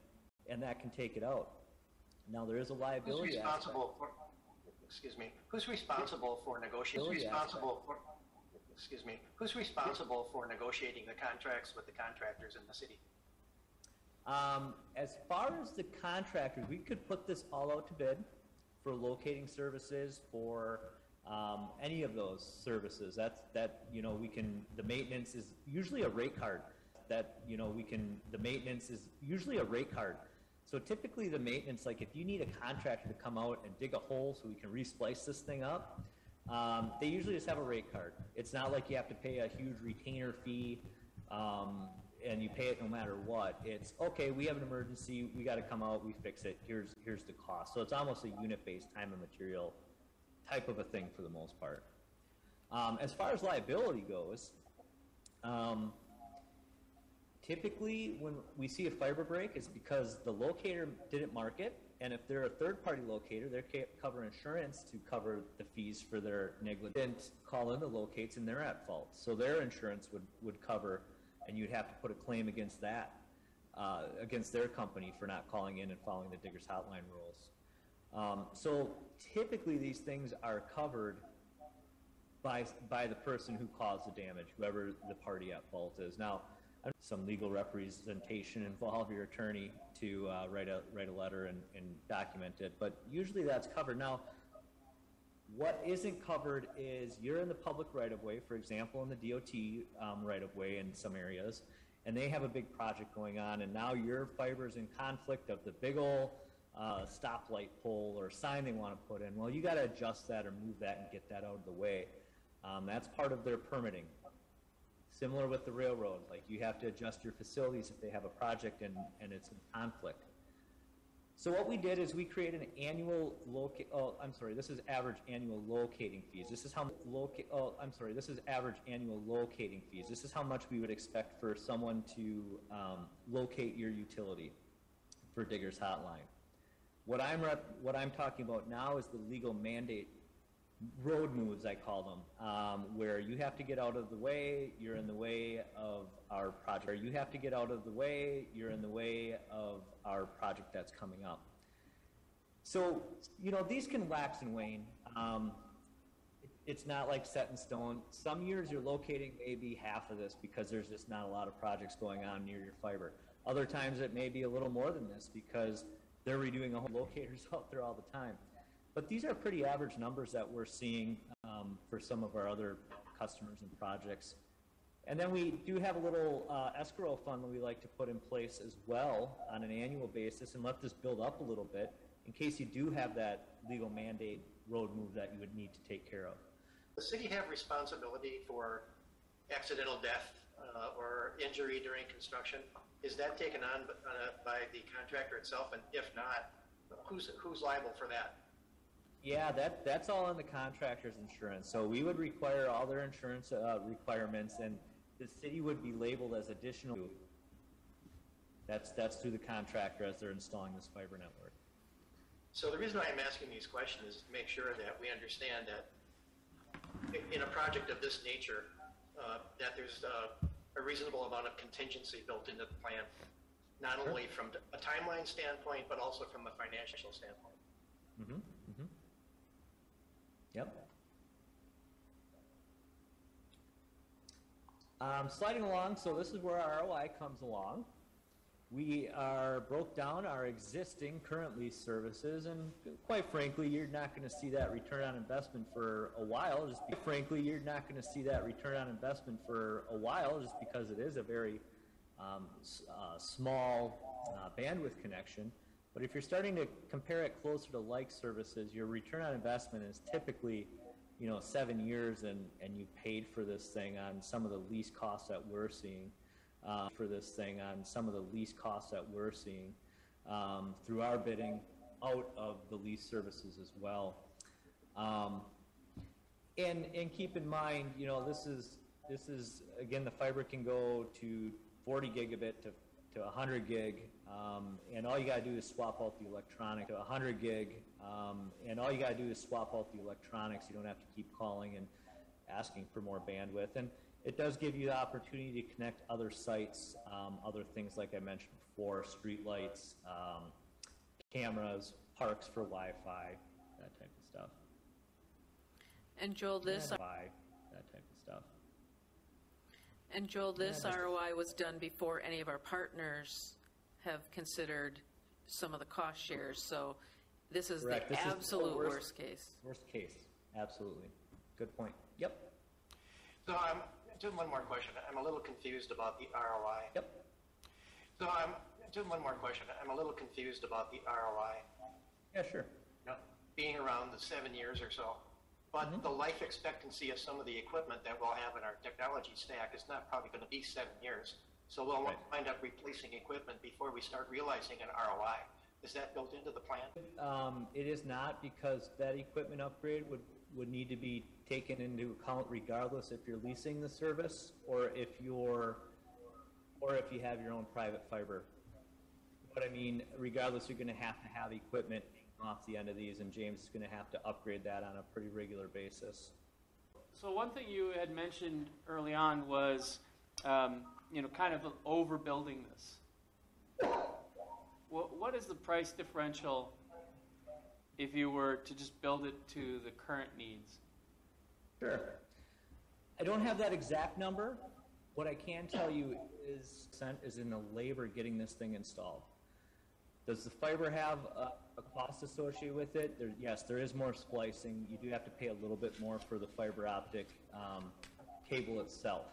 that can take it out. Now, there is a liability aspect. Who's responsible for negotiating? Who's responsible for negotiating the contracts with the contractors in the city? As far as the contractors, we could put this all out to bid for locating services, for any of those services. The maintenance is usually a rate card. The maintenance is usually a rate card. So typically the maintenance, like if you need a contractor to come out and dig a hole so we can resplice this thing up, they usually just have a rate card. It's not like you have to pay a huge retainer fee, and you pay it no matter what. It's, okay, we have an emergency, we got to come out, we fix it, here's the cost. So it's almost a unit-based time and material type of a thing for the most part. As far as liability goes, typically when we see a fiber break, it's because the locator didn't mark it, and if they're a third-party locator, they cover insurance to cover the fees for their negligent call in the locates, and they're at fault. So their insurance would cover, and you'd have to put a claim against that, against their company for not calling in and following the Digger's Hotline rules. So typically these things are covered by the person who caused the damage, whoever the party at fault is. Now, some legal representation involve your attorney to write a letter and document it, but usually that's covered. Now, what isn't covered is you're in the public right-of-way, for example, in the DOT right-of-way in some areas, and they have a big project going on, and now your fiber's in conflict of the big ol' stoplight pole or sign they want to put in. Well, you got to adjust that or move that and get that out of the way. That's part of their permitting. Similar with the railroad, like you have to adjust your facilities if they have a project and it's in conflict. So what we did is we created an annual this is average annual locating fees. This is how this is average annual locating fees. This is how much we would expect for someone to locate your utility for Digger's Hotline. What I'm talking about now is the legal mandate road moves, I call them, where you have to get out of the way, you're in the way of our project. Or you have to get out of the way, you're in the way of our project that's coming up. So, these can wax and wane. It's not like set in stone. Some years you're locating maybe half of this because there's just not a lot of projects going on near your fiber. Other times it may be a little more than this because they're redoing a whole locators out there all the time. But these are pretty average numbers that we're seeing for some of our other customers and projects. And then we do have a little escrow fund that we like to put in place as well on an annual basis and let this build up a little bit in case you do have that legal mandate road move that you would need to take care of. Does the city have responsibility for accidental death or injury during construction? Is that taken on by the contractor itself? And if not, who's liable for that? Yeah, that's all on the contractor's insurance. So we would require all their insurance requirements, and the city would be labeled as additional. That's through the contractor as they're installing this fiber network. So the reason why I'm asking these questions is to make sure that we understand that in a project of this nature, that there's a reasonable amount of contingency built into the plan, not only from a timeline standpoint, but also from a financial standpoint. Mm-hmm. Mm-hmm. Yep. Sliding along, so this is where our ROI comes along. We broke down our existing current lease services, and quite frankly, you're not going to see that return on investment for a while. Just because it is a very small bandwidth connection. But if you're starting to compare it closer to like services, your return on investment is typically, 7 years, and you paid for this thing on some of the lease costs that we're seeing. Through our bidding out of the lease services as well. And keep in mind, this is again, the fiber can go to 40 gigabit to 100 gig and all you got to do is swap out the electronic to 100 gig, and all you got to do is swap out the electronics. You don't have to keep calling and asking for more bandwidth. And it does give you the opportunity to connect other sites, other things like I mentioned before, street lights, cameras, parks for Wi-Fi, that type of stuff. And Joel, this That type of stuff. And Joel, this ROI was done before any of our partners have considered some of the cost shares, so this is Correct. the This is absolute worst case. Worst case, absolutely. Good point. Yep. So just one more question. I'm a little confused about the ROI. Yep. So just one more question. I'm a little confused about the ROI. Yeah, sure. Being around the 7 years or so. But the life expectancy of some of the equipment that we'll have in our technology stack is not probably going to be 7 years. So we'll wind up replacing equipment before we start realizing an ROI. Is that built into the plan? It is not, because that equipment upgrade would need to be taken into account regardless if you're leasing the service or if you have your own private fiber. But I mean, regardless, you're going to have equipment off the end of these, and James is going to have to upgrade that on a pretty regular basis. So one thing you had mentioned early on was, kind of overbuilding this. What is the price differential if you were to just build it to the current needs? Sure. I don't have that exact number. What I can tell you is in the labor getting this thing installed. Does the fiber have a cost associated with it? Yes, there is more splicing. You do have to pay a little bit more for the fiber optic cable itself.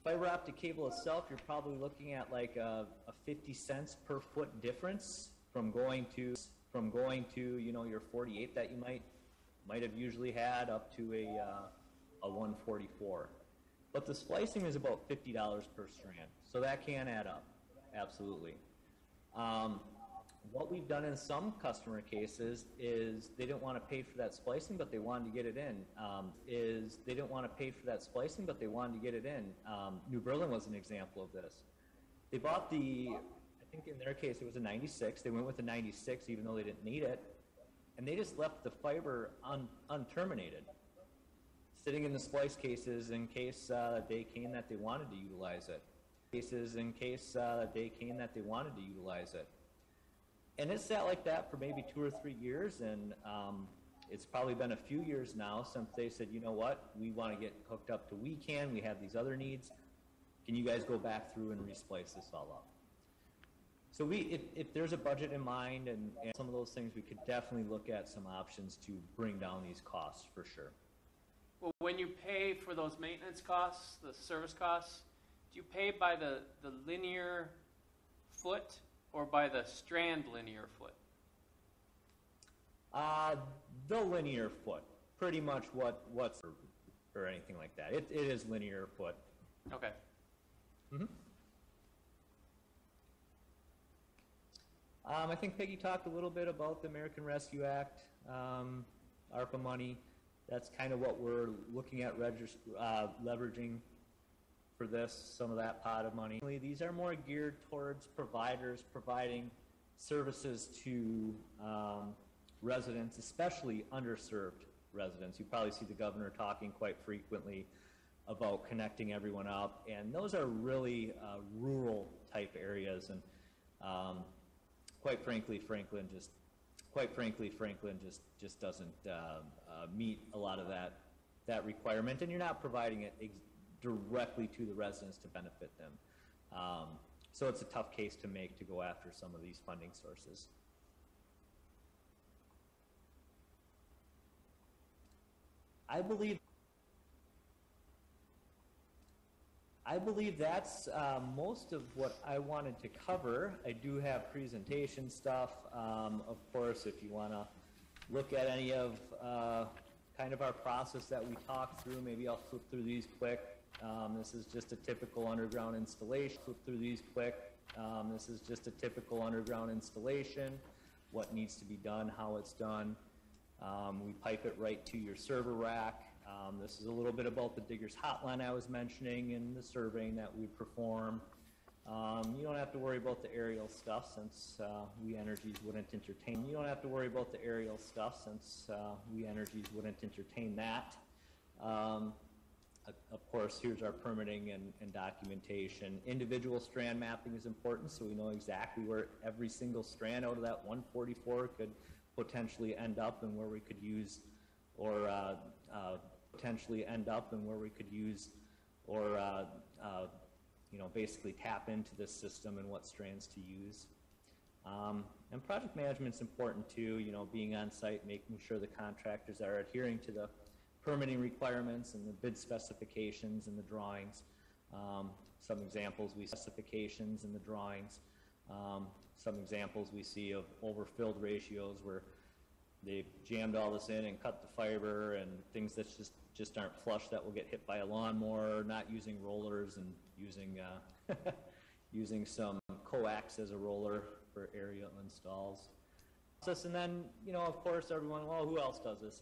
Fiber optic cable itself, you're probably looking at like a 50 cents per foot difference from going to your 48 that you might have usually had up to a 144. But the splicing is about $50 per strand, so that can add up, absolutely. What we've done in some customer cases is they didn't want to pay for that splicing, but they wanted to get it in. New Berlin was an example of this. They bought I think in their case it was a 96. They went with a 96 even though they didn't need it. And they just left the fiber unterminated, sitting in the splice cases in case they came that they wanted to utilize it. And it sat like that for maybe 2 or 3 years, and it's probably been a few years now since they said, you know what, we want to get hooked up to WeCan, we have these other needs. Can you guys go back through and resplice this all up? So if there's a budget in mind and some of those things, we could definitely look at some options to bring down these costs for sure. Well, when you pay for those maintenance costs, the service costs, do you pay by the linear foot or by the strand linear foot? The linear foot, pretty much what's or anything like that. It is linear foot. Okay. Mm-hmm. I think Peggy talked a little bit about the American Rescue Act, ARPA money. That's kind of what we're looking at leveraging for this, some of that pot of money. These are more geared towards providers providing services to residents, especially underserved residents. You probably see the governor talking quite frequently about connecting everyone up, and those are really rural type areas, and quite frankly, Franklin just doesn't meet a lot of that requirement, and you're not providing it directly to the residents to benefit them. So it's a tough case to make to go after some of these funding sources. I believe that's most of what I wanted to cover. I do have presentation stuff. Of course, if you want to look at any of kind of our process that we talked through, maybe I'll flip through these quick. This is just a typical underground installation. What needs to be done, how it's done. We pipe it right to your server rack. This is a little bit about the digger's hotline I was mentioning and the surveying that we perform. You don't have to worry about the aerial stuff since We Energies wouldn't entertain. You don't have to worry about the aerial stuff since We Energies wouldn't entertain that. Of course, here's our permitting and documentation. Individual strand mapping is important, so we know exactly where every single strand out of that 144 could potentially end up, and where we could use, or basically tap into this system and what strands to use. And project management's important too, being on site, making sure the contractors are adhering to the permitting requirements and the bid specifications and the drawings. Some examples we see of overfilled ratios where they've jammed all this in and cut the fiber, and things that just aren't flush that will get hit by a lawnmower, not using rollers and using some coax as a roller for aerial installs. And then, of course, everyone, well, who else does this?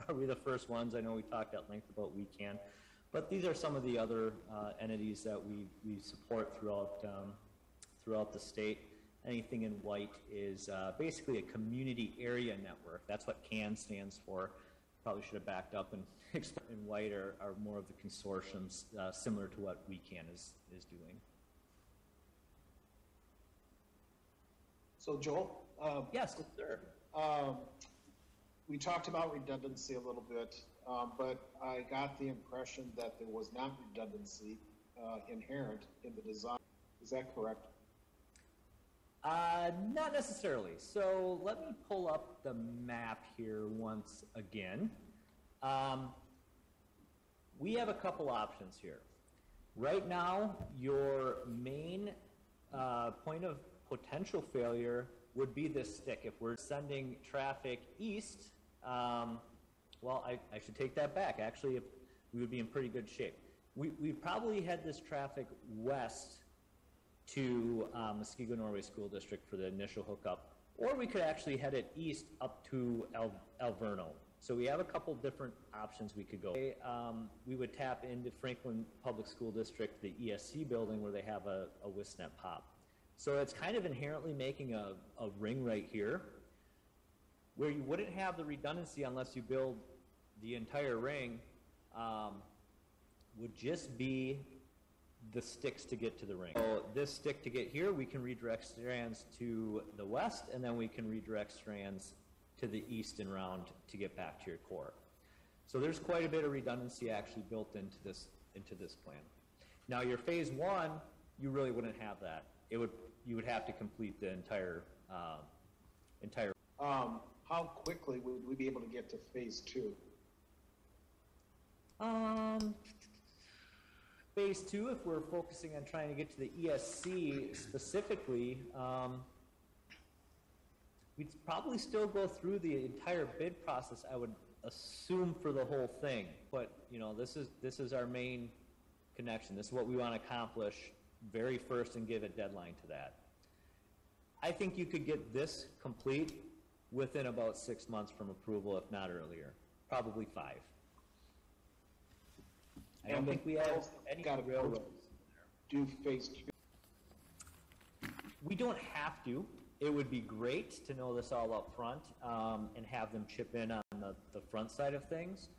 Are we the first ones? I know we talked at length about WeCan, but these are some of the other entities that we support throughout the state. Anything in white is basically a community area network. That's what CAN stands for. Probably should have backed up and in white are more of the consortiums similar to what WeCan is doing. So Joel? Yes, sir. We talked about redundancy a little bit, but I got the impression that there was not redundancy inherent in the design. Is that correct? Not necessarily. So let me pull up the map here once again. We have a couple options here. Right now, your main point of potential failure would be this stick. If we're sending traffic east, well, I should take that back. Actually, we would be in pretty good shape. We probably head this traffic west to Muskego Norway School District for the initial hookup, or we could actually head it east up to Alverno. So we have a couple different options we could go. We would tap into Franklin Public School District, the ESC building, where they have a WISNet POP. So it's kind of inherently making a ring right here, where you wouldn't have the redundancy unless you build the entire ring, would just be the sticks to get to the ring. So this stick to get here, we can redirect strands to the west, and then we can redirect strands to the east and round to get back to your core. So there's quite a bit of redundancy actually built into this plan. Now your phase one, you really wouldn't have that. You would have to complete the entire. How quickly would we be able to get to phase two? Phase two, if we're focusing on trying to get to the ESC specifically, we'd probably still go through the entire bid process, I would assume, for the whole thing. But this is our main connection. This is what we want to accomplish very first and give a deadline to that. I think you could get this complete within about 6 months from approval, if not earlier. Probably 5. I don't think we have any railroads. Do phase two? We don't have to. It would be great to know this all up front and have them chip in on the front side of things.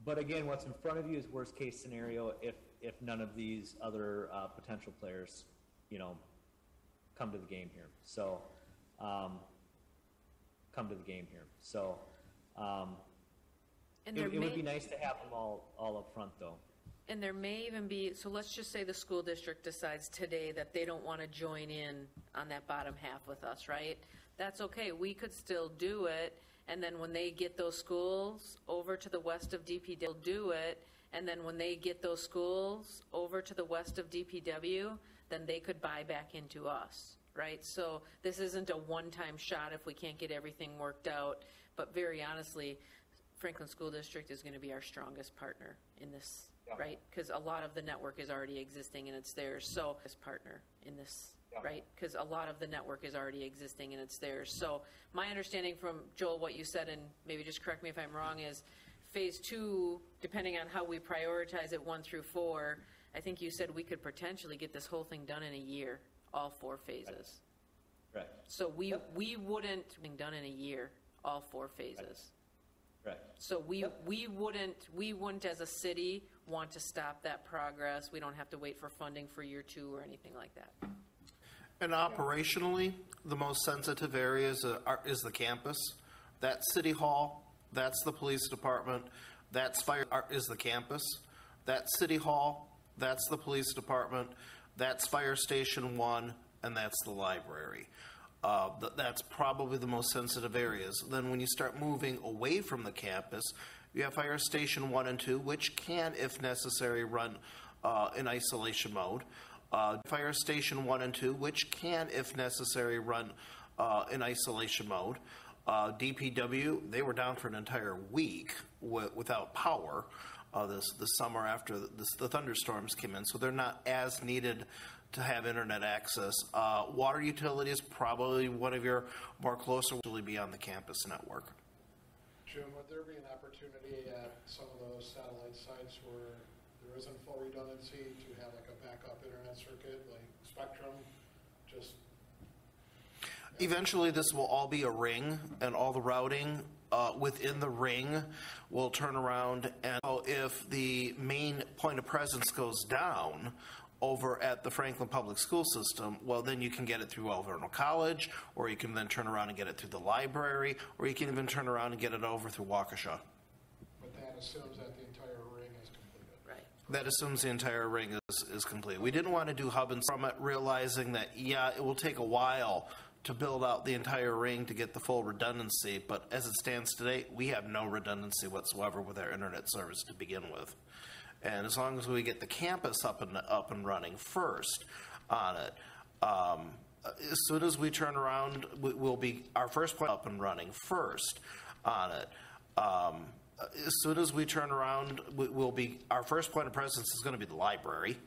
But again, what's in front of you is worst case scenario if none of these other potential players, come to the game here. So, it would be nice to have them all up front, though. And there may even be, so let's just say the school district decides today that they don't want to join in on that bottom half with us, right? That's okay. We could still do it, and then when they get those schools over to the west of DPW, they'll do it, and then when they get those schools over to the west of DPW, then they could buy back into us, right? So this isn't a one-time shot if we can't get everything worked out, but very honestly, Franklin School District is going to be our strongest partner in this, right? Because a lot of the network is already existing and it's theirs. So, this partner in this, right? Because a lot of the network is already existing and it's theirs. So, my understanding from Joel, what you said, and maybe just correct me if I'm wrong, is phase two, depending on how we prioritize it 1 through 4, I think you said we could potentially get this whole thing done in a year, all 4 phases. Correct. So we wouldn't, being done in a year, all 4 phases. Correct. So we wouldn't as a city want to stop that progress. We don't have to wait for funding for year 2 or anything like that. And operationally, the most sensitive areas is the campus. That's City Hall, that's the police department, that's fire, is the campus. That's City Hall, that's the police department, that's Fire Station 1, and that's the library. That's probably the most sensitive areas. Then when you start moving away from the campus, you have Fire Station 1 and 2, which can, if necessary, run in isolation mode. Fire Station 1 and 2, which can, if necessary, run in isolation mode. DPW, they were down for an entire week without power this summer after the thunderstorms came in, so they're not as needed to have internet access. Water utility is probably one of your more closer to be on the campus network. Jim, would there be an opportunity at some of those satellite sites where there isn't full redundancy to have like a backup internet circuit, like Spectrum, just... Eventually, this will all be a ring, and all the routing within the ring will turn around. And if the main point of presence goes down over at the Franklin Public School System, well, then you can get it through Alverno College, or you can then turn around and get it through the library, or you can even turn around and get it over through Waukesha. But that assumes that the entire ring is completed. Right. That assumes the entire ring is complete. We didn't want to do hub and from it, realizing that, yeah, it will take a while to build out the entire ring to get the full redundancy, but as it stands today, we have no redundancy whatsoever with our internet service to begin with. And as long as we get the campus up and running first on it, as soon as we turn around, we'll be our first point up and running first on it. As soon as we turn around, we'll be our first point of presence is going to be the library.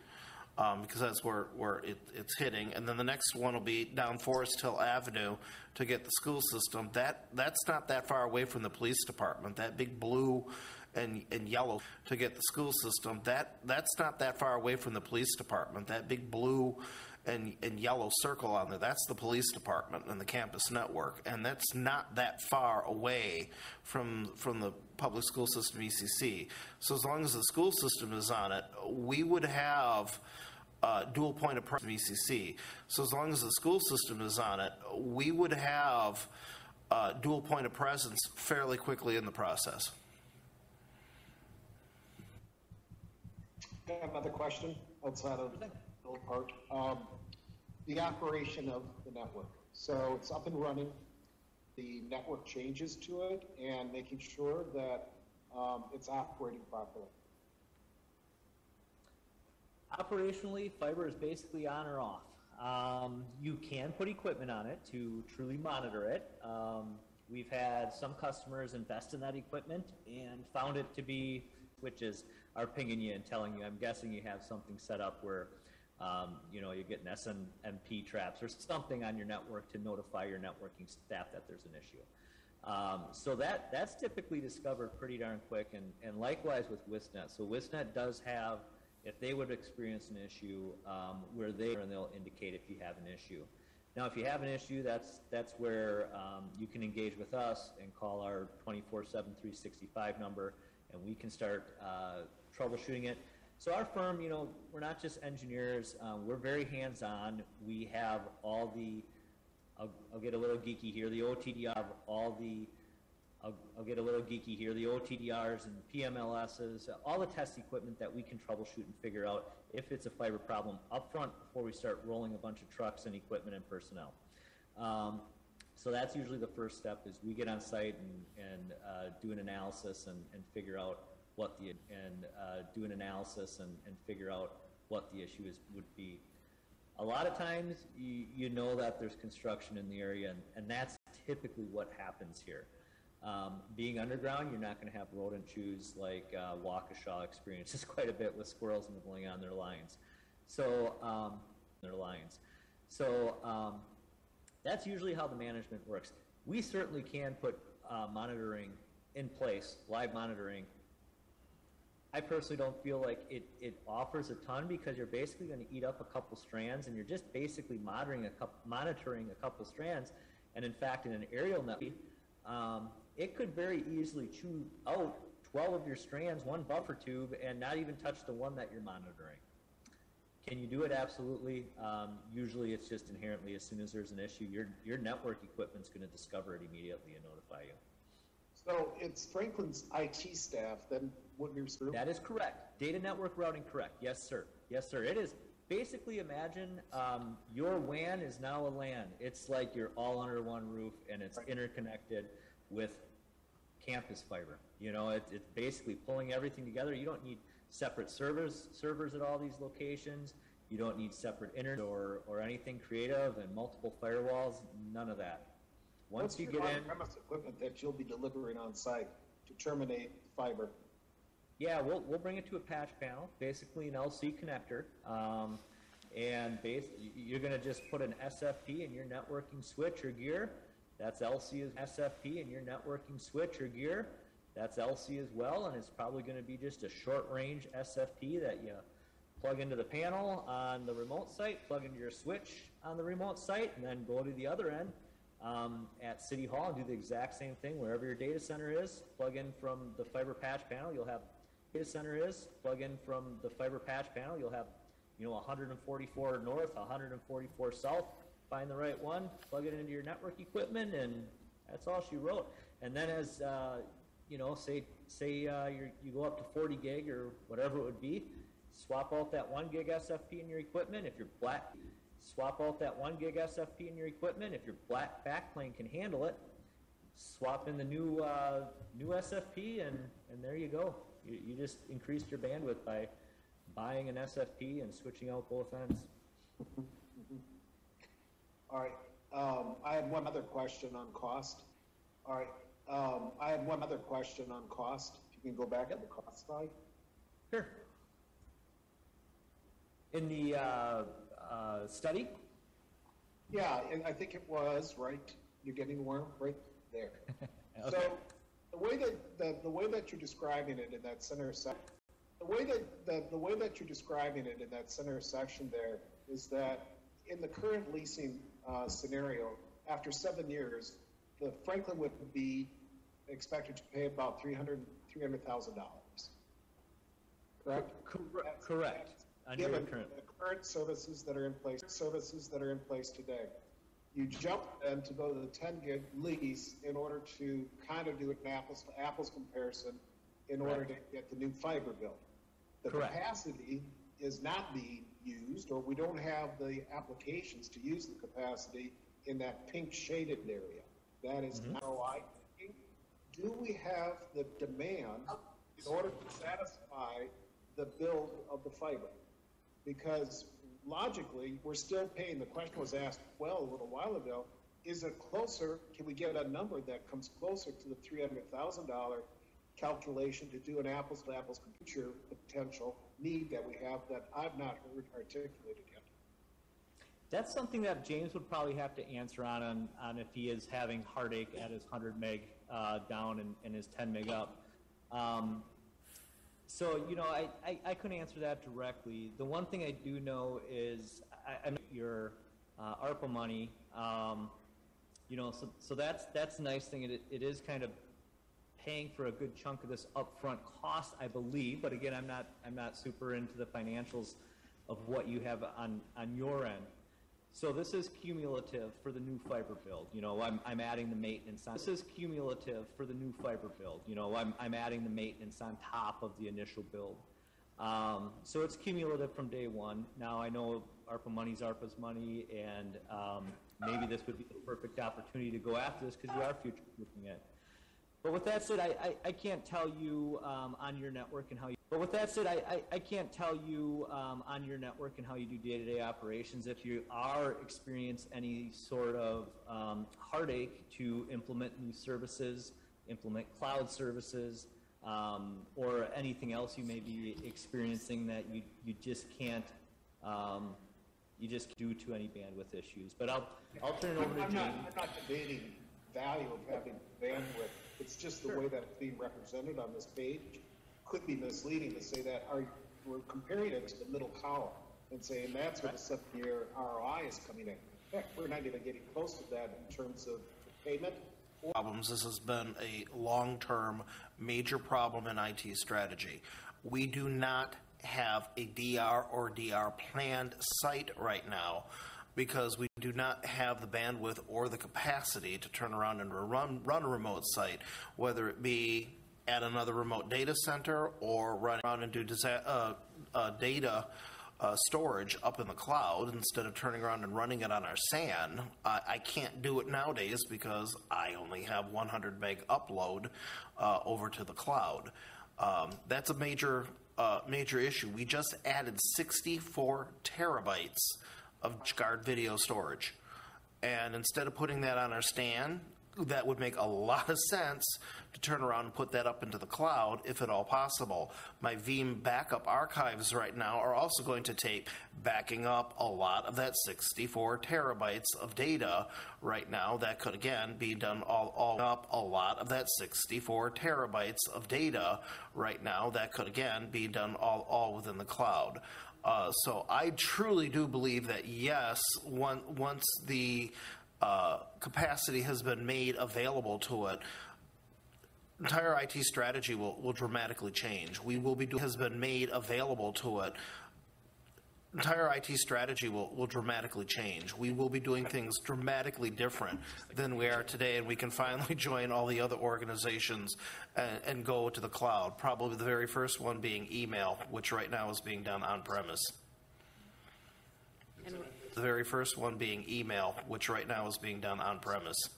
Because that's where it's hitting. And then the next one will be down Forest Hill Avenue to get the school system. That's not that far away from the police department. That big blue and yellow to get the school system. That's not that far away from the police department. That big blue and yellow circle on there, that's the police department and the campus network. And that's not that far away from the public school system ECC. So as long as the school system is on it, we would have dual point of presence ECC. So as long as the school system is on it, we would have dual point of presence fairly quickly in the process. I have another question outside of the build part. The operation of the network. So it's up and running. The network changes to it and making sure that it's operating properly. Operationally, fiber is basically on or off. You can put equipment on it to truly monitor it. We've had some customers invest in that equipment and found it to be, which is are pinging you and telling you, I'm guessing you have something set up where you're getting SNMP traps or something on your network to notify your networking staff that there's an issue. So that's typically discovered pretty darn quick, and likewise with WISNet. So WISNet does have, if they would experience an issue, where they'll indicate if you have an issue. Now, if you have an issue, that's where you can engage with us and call our 24/7 365 number, and we can start troubleshooting it. So our firm, we're not just engineers. We're very hands-on. We have all the, I'll get a little geeky here, the OTDR, I'll get a little geeky here, the OTDRs and PMLSs, all the test equipment that we can troubleshoot and figure out if it's a fiber problem up front before we start rolling a bunch of trucks and equipment and personnel. So that's usually the first step, is we get on site and do an analysis and figure out what the figure out what the issue would be. A lot of times you know that there's construction in the area, and that's typically what happens here. Being underground, you're not going to have rodent chews like Waukesha experiences quite a bit with squirrels nibbling on their lines. So that's usually how the management works. We certainly can put monitoring in place, live monitoring, I personally don't feel like it offers a ton, because you're basically going to eat up a couple strands, and you're just basically monitoring a couple strands. And in fact, in an aerial network, it could very easily chew out 12 of your strands, one buffer tube, and not even touch the one that you're monitoring. Can you do it? Absolutely. Usually it's just inherently, as soon as there's an issue, your network equipment's going to discover it immediately and notify you. So it's Franklin's IT staff then what you're through? That is correct. Data network routing, correct. Yes, sir. Yes, sir. It is. Basically, imagine your WAN is now a LAN. It's like you're all under one roof, and it's interconnected with campus fiber. You know, it's basically pulling everything together. You don't need separate servers at all these locations. You don't need separate internet or anything creative and multiple firewalls. None of that. Once you get in, on-premise equipment that you'll be delivering on site to terminate fiber. yeah, we'll bring it to a patch panel, basically an LC connector, and you're going to just put an SFP in your networking switch or gear. That's LC as SFP in your networking switch or gear. That's LC as well, and it's probably going to be just a short-range SFP that you plug into the panel on the remote site, plug into your switch on the remote site, and then go to the other end at City Hall and do the exact same thing wherever your data center is. Plug in from the fiber patch panel. You'll have data center is. Plug in from the fiber patch panel. You'll have 144 north, 144 south. Find the right one. Plug it into your network equipment, and that's all she wrote. And then as say you go up to 40 gig or whatever it would be, swap out that 1 gig SFP in your equipment. If you're swap out that 1 gig SFP in your equipment. If your backplane can handle it, swap in the new SFP, and there you go. You just increased your bandwidth by buying an SFP and switching out both ends. All right. I had one other question on cost. All right. I had one other question on cost. If you can go back to the cost slide. Sure. In the study? Yeah, and I think it was right. You're getting warm right there. Okay. So the way that you're describing it in that center section, the way that you're describing it in that center section there is that in the current leasing scenario, after 7 years, the Franklin would be expected to pay about $300,000. Correct? Correct. Given the current services that are in place today, you jump then to go to the 10 gig lease in order to kind of do an apples to apples comparison in order to get the new fiber built. The capacity is not being used, or we don't have the applications to use the capacity in that pink shaded area. That is ROI thinking. Do we have the demand in order to satisfy the build of the fiber? Because logically, we're still paying. The question was asked a little while ago, is it closer? Can we get a number that comes closer to the $300,000 calculation to do an apples to apples future potential need that we have that I've not heard articulated yet? That's something that James would probably have to answer on if he is having heartache at his 100 meg down and his 10 meg up. So, I couldn't answer that directly. The one thing I do know is I know your ARPA money, so that's a nice thing. It is kind of paying for a good chunk of this upfront cost, I believe. But again, I'm not super into the financials of what you have on your end. So this is cumulative for the new fiber build. I'm adding the maintenance on. This is cumulative for the new fiber build. I'm adding the maintenance on top of the initial build. So it's cumulative from day one. Now I know ARPA money's ARPA's money, and maybe this would be the perfect opportunity to go after this because you are future proofing it. But with that said, I can't tell you on your network and how you. But with that said, I can't tell you on your network and how you do day-to-day operations if you are experience any sort of heartache to implement new services, implement cloud services, or anything else you may be experiencing that you just can't due to any bandwidth issues. But I'll turn it over to James. I'm not debating value of having bandwidth. It's just the way that it's being represented on this page. could be misleading to say that we're comparing it to the middle column and saying that's where the 7-year ROI is coming in. Heck, we're not even getting close to that in terms of payment. Problems. This has been a long-term major problem in IT strategy. We do not have a DR or DR planned site right now because we do not have the bandwidth or the capacity to turn around and run a remote site, whether it be at another remote data center or run around and do data storage up in the cloud instead of turning around and running it on our SAN. I can't do it nowadays because I only have 100 meg upload over to the cloud. That's a major issue. We just added 64 terabytes of guard video storage. And instead of putting that on our SAN, that would make a lot of sense to turn around and put that up into the cloud, if at all possible. My Veeam backup archives right now are also going to take backing up a lot of that 64 terabytes of data right now. That could, again, be done all up a lot of that 64 terabytes of data right now. That could, again, be done all within the cloud. So I truly do believe that, yes, once the capacity has been made available to it, entire IT strategy will dramatically change. We will be has been made available to it. Entire IT strategy will dramatically change. We will be doing things dramatically different than we are today, and we can finally join all the other organizations and go to the cloud. Probably the very first one being email, which right now is being done on premise. The very first one being email, which right now is being done on premise.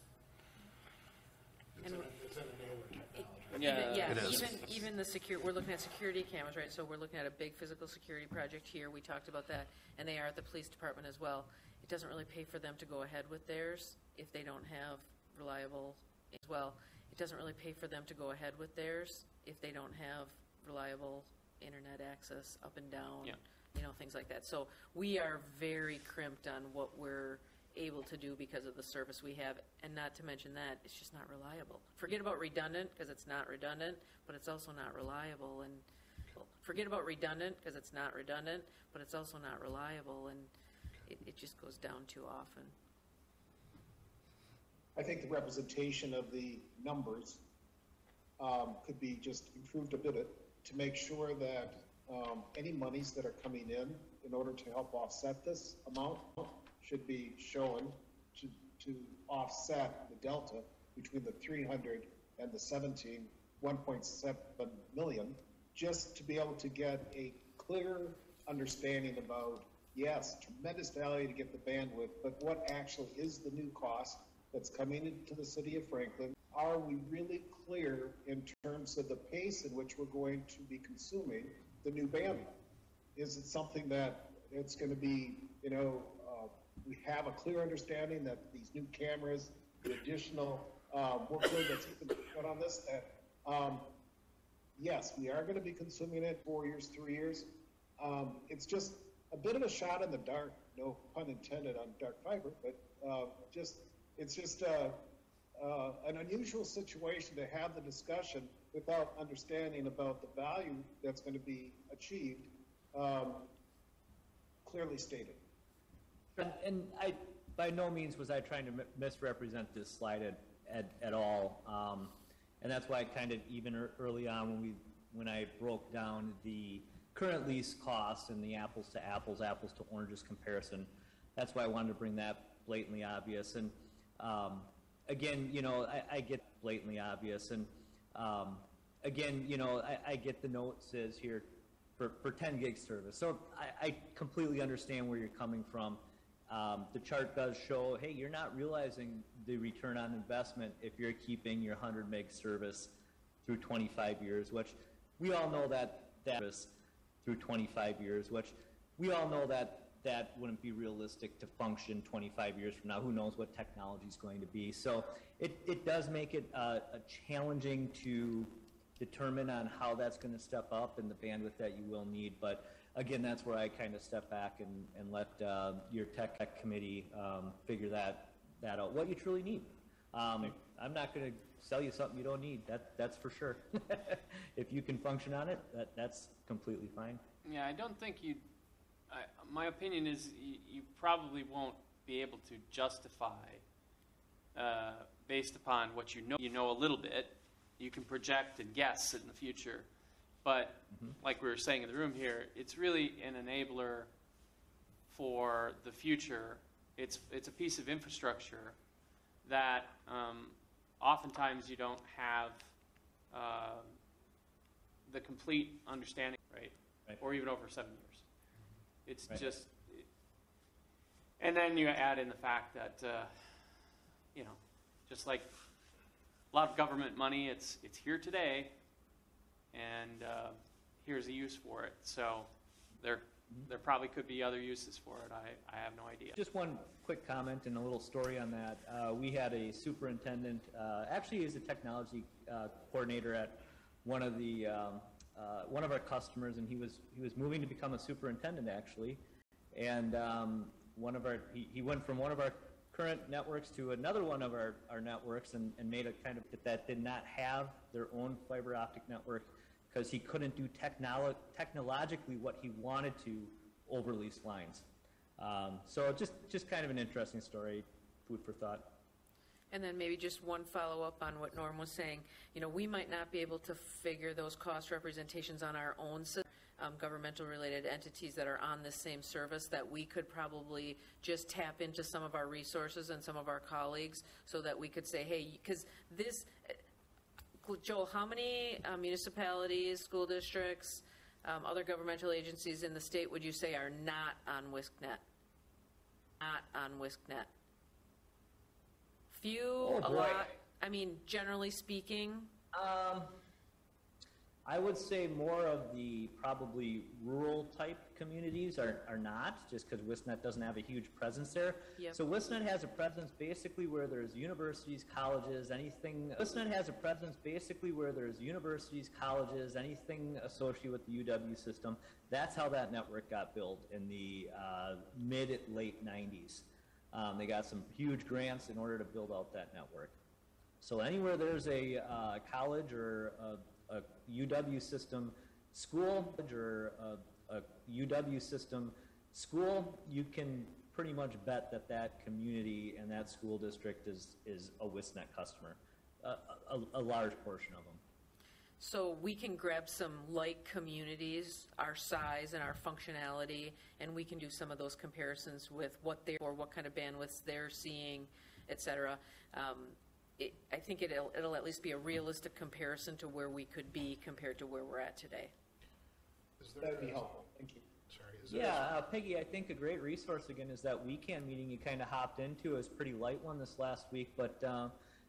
Yeah, It is. even the we're looking at security cameras, right? So we're looking at a big physical security project here. We talked about that, and they are at the police department as well. It doesn't really pay for them to go ahead with theirs if they don't have reliable as well. It doesn't really pay for them to go ahead with theirs if they don't have reliable internet access up and down, things like that. So we are very crimped on what we're able to do because of the service we have, and not to mention that it's just not reliable. Forget about redundant, because it's not redundant, but it's also not reliable. And forget about redundant, because it's not redundant, but it's also not reliable, and it just goes down too often. I think the representation of the numbers could be just improved a bit to make sure that any monies that are coming in order to help offset this amount should be shown to offset the delta between the 300 and the 1.7 million, just to be able to get a clear understanding about, yes, tremendous value to get the bandwidth, but what actually is the new cost that's coming into the city of Franklin? Are we really clear in terms of the pace in which we're going to be consuming the new bandwidth? Is it something that it's going to be, we have a clear understanding that these new cameras, the additional workload that's been put on this, that yes, we are going to be consuming it 4 years, 3 years. It's just a bit of a shot in the dark, no pun intended on dark fiber, but it's just an unusual situation to have the discussion without understanding about the value that's going to be achieved, clearly stated. And I, by no means was I trying to misrepresent this slide at all. And that's why I kind of, even early on when I broke down the current lease costs and the apples to oranges comparison, that's why I wanted to bring that blatantly obvious. And again, I get blatantly obvious. And again, I get the note says here for 10 gig service. So I completely understand where you're coming from. The chart does show, hey, you're not realizing the return on investment if you're keeping your 100 meg service through 25 years, which we all know that through 25 years, which we all know that wouldn't be realistic to function 25 years from now. Who knows what technology is going to be. So it does make it challenging to determine on how that's going to step up and the bandwidth that you will need. But again, that's where I kind of step back and let your tech committee figure that out, what you truly need. I'm not going to sell you something you don't need. That's for sure. If you can function on it, that's completely fine. Yeah, I don't think my opinion is you probably won't be able to justify, based upon what you know a little bit. You can project and guess in the future. But like we were saying in the room here, it's really an enabler for the future. It's a piece of infrastructure that oftentimes you don't have the complete understanding, right? Or even over 7 years. It's just, and then you add in the fact that, just like a lot of government money, it's here today, and here's a use for it. So there probably could be other uses for it. I have no idea. Just one quick comment and a little story on that. We had a superintendent, actually he's a technology coordinator at one of our customers, and he was moving to become a superintendent actually, and he went from one of our current networks to another one of our networks and made a kind of that did not have their own fiber optic network because he couldn't do technologically what he wanted to over lease lines. So just kind of an interesting story, food for thought. And then maybe just one follow-up on what Norm was saying. We might not be able to figure those cost representations on our own system. Governmental-related entities that are on this same service, that we could probably just tap into some of our resources and some of our colleagues so that we could say, hey, because this, Joel, how many municipalities, school districts, other governmental agencies in the state would you say are not on WISCnet? Not on WISCnet. Few, a lot. I mean, generally speaking. I would say more of the probably rural type communities are not, just because WISCnet doesn't have a huge presence there. Yep. So WISCnet has a presence basically where there's universities, colleges, anything. WISCnet has a presence basically where there's universities, colleges, anything associated with the UW system. That's how that network got built in the mid-late 90s. They got some huge grants in order to build out that network. So anywhere there's a college or a UW system school or a UW system school, you can pretty much bet that community and that school district is a WISCnet customer, a large portion of them. So we can grab some like communities, our size and our functionality, and we can do some of those comparisons with what kind of bandwidths they're seeing, et cetera. I think it'll at least be a realistic comparison to where we could be compared to where we're at today. That would be helpful. Thank you. Sorry. Peggy, I think a great resource again is that weekend meeting you kind of hopped into. It was a pretty light one this last week, but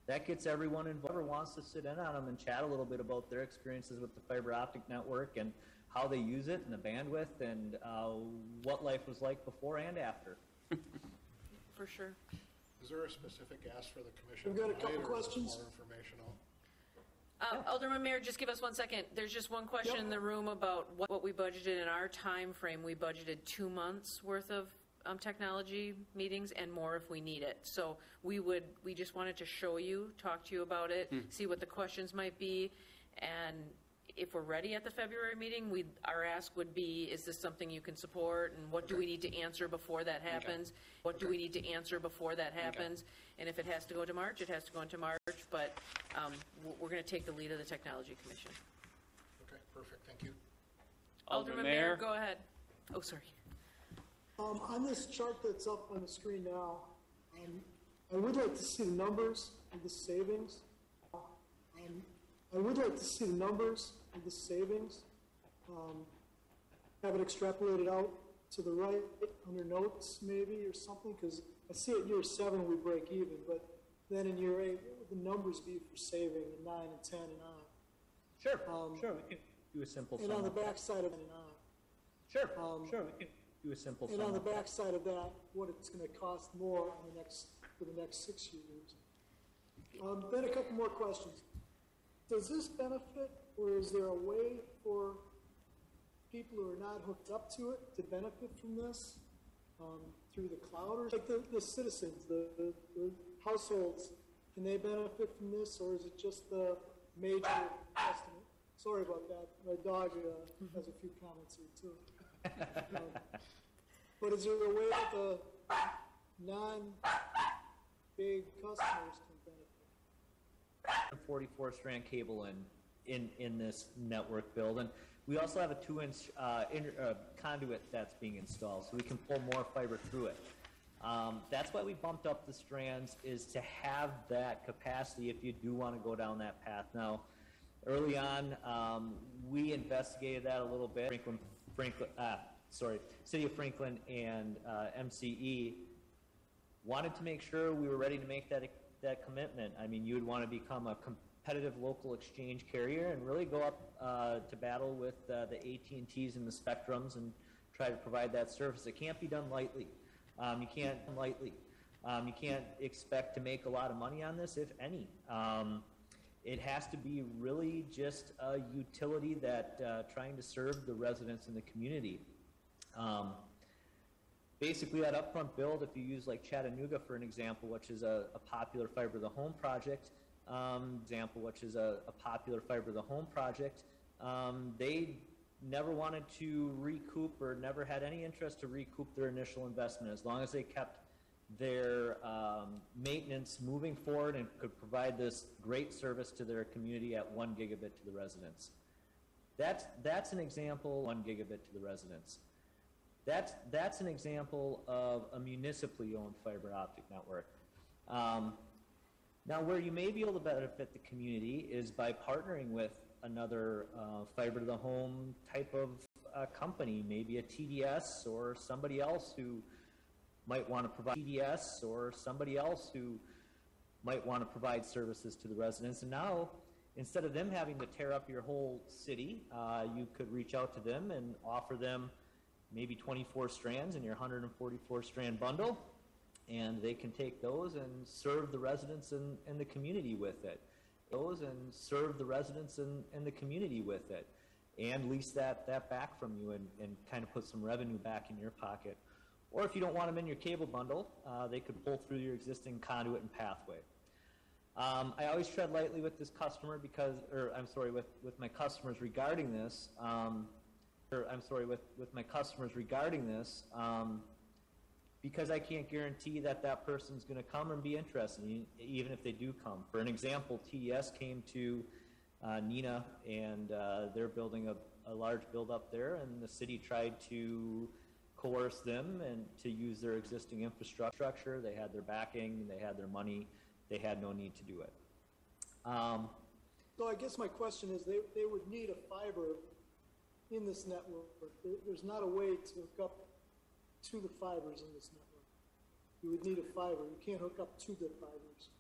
that gets everyone involved. Whoever wants to sit in on them and chat a little bit about their experiences with the fiber optic network and how they use it and the bandwidth and what life was like before and after. For sure. Is there a specific ask for the commission? We've got a couple tonight, or is this questions. more informational? Alderman Mayor, just give us 1 second. There's just one question in the room about what we budgeted in our time frame. We budgeted 2 months worth of technology meetings and more if we need it. So we just wanted to show you, talk to you about it, see what the questions might be, and if we're ready at the February meeting, our ask would be, is this something you can support, and what do we need to answer before that happens? What do we need to answer before that happens? And if it has to go to March, it has to go into March, but we're going to take the lead of the Technology Commission. Okay, perfect, thank you. Alderman Mayor, go ahead. Oh, sorry. On this chart that's up on the screen now, I would like to see the numbers of the savings. I would like to see the numbers of the savings, have it extrapolated out to the right under notes maybe or something, because I see at year 7 we break even, but then in year 8, what would the numbers be for saving in 9 and 10 and on? Sure, sure, we can do a simple sum. And on the back side of it and on. Sure, sure, we can do a simple sum. And on the back side of that, what it's going to cost more for the next 6 years. Then a couple more questions. Does this benefit, or is there a way for people who are not hooked up to it to benefit from this through the cloud? Or like the citizens, the households can they benefit from this, or is it just the major customer? Sorry about that. My dog has a few comments here too. But is there a way that the non-big customers can benefit? 44 strand cable in this network build, and we also have a 2-inch conduit that's being installed, so we can pull more fiber through it. That's why we bumped up the strands, is to have that capacity if you do want to go down that path. Now, early on, we investigated that a little bit. City of Franklin and MCE wanted to make sure we were ready to make that commitment. I mean, you would want to become a competitive local exchange carrier and really go up to battle with the AT&Ts and the Spectrums and try to provide that service. It can't be done lightly. You can't expect to make a lot of money on this, if any. It has to be really just a utility that trying to serve the residents in the community. Basically, that upfront build, if you use like Chattanooga for an example, which is a popular fiber to the home project, they never wanted to recoup or never had any interest to recoup their initial investment, as long as they kept their maintenance moving forward and could provide this great service to their community at 1 gigabit to the residents. That's an example, 1 gigabit to the residents. That's an example of a municipally owned fiber optic network. Now, where you may be able to benefit the community is by partnering with another fiber to the home type of company, maybe a TDS or somebody else who might want to provide services to the residents. And now, instead of them having to tear up your whole city, you could reach out to them and offer them maybe 24 strands in your 144 strand bundle, and they can take those and serve the residents in the community with it. And lease that back from you and kind of put some revenue back in your pocket. Or if you don't want them in your cable bundle, they could pull through your existing conduit and pathway. I always tread lightly with this customer with my customers regarding this. Because I can't guarantee that person's going to come and be interested, even if they do come. For an example, TDS came to Neenah, and they're building a large build up there, and the city tried to coerce them and to use their existing infrastructure. They had their backing, they had their money, they had no need to do it. So I guess my question is, they would need a fiber in this network. There's not a way to hook up to the fibers in this network. You would need a fiber. You can't hook up to the fibers.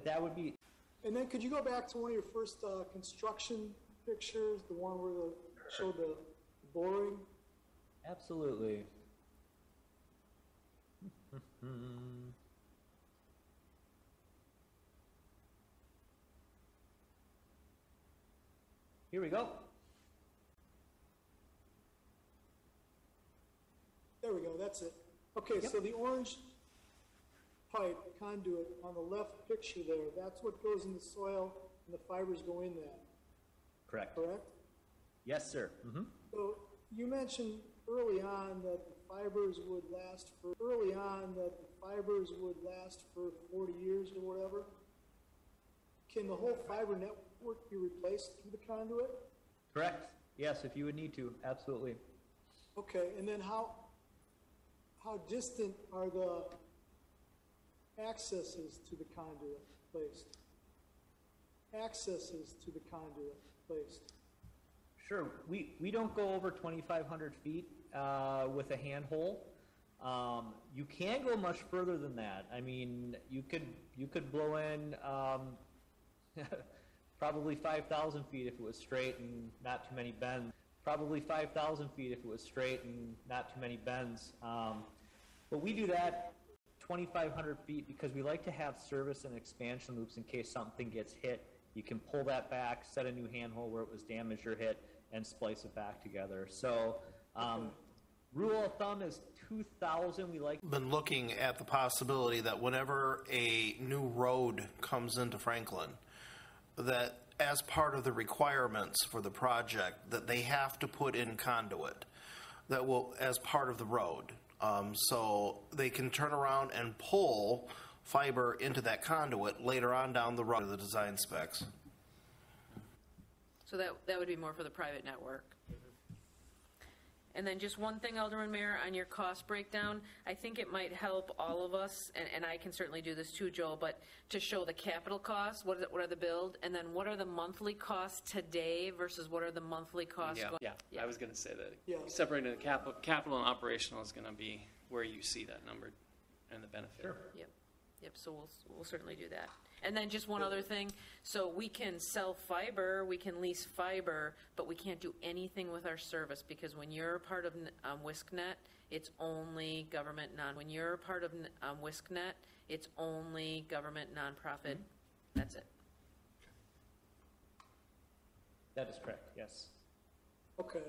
That would be... And then could you go back to one of your first construction pictures, the one where they showed the boring? Absolutely. Here we go. There we go, that's it. Okay, Yep. So the orange pipe, conduit, on the left picture there, that's what goes in the soil, and the fibers go in that, Correct. correct? Yes, sir. Mm-hmm. So you mentioned early on that the fibers would last for 40 years or whatever. Can the whole fiber network be replaced through the conduit? Correct. Yes, if you would need to, absolutely. Okay, and then how distant are the accesses to the conduit placed? Sure. We don't go over 2,500 feet with a handhole. You can go much further than that. I mean, you could blow in probably 5,000 feet if it was straight and not too many bends. But we do that 2,500 feet because we like to have service and expansion loops in case something gets hit. You can pull that back, set a new handhole where it was damaged or hit, and splice it back together. So Rule of thumb is 2,000. We like. Been looking at the possibility that whenever a new road comes into Franklin, that as part of the requirements for the project, that they have to put in conduit that will, as part of the road. So they can turn around and pull fiber into that conduit later on down the road of the design specs. So that would be more for the private network. And then just one thing, Alderman Mayor, on your cost breakdown, I think it might help all of us, and I can certainly do this too, Joel, but to show the capital costs, what are the build, and then what are the monthly costs today versus what are the monthly costs going? Yeah, I was going to say that. Yeah. Separating the capital and operational is going to be where you see that number and the benefit. Sure. Yep, so we'll certainly do that. And then just one other thing, so we can sell fiber, we can lease fiber, but we can't do anything with our service, because when you're part of WISCNet, it's only government when you're part of WISCNet, it's only government nonprofit. That's it. That is correct, yes. Okay.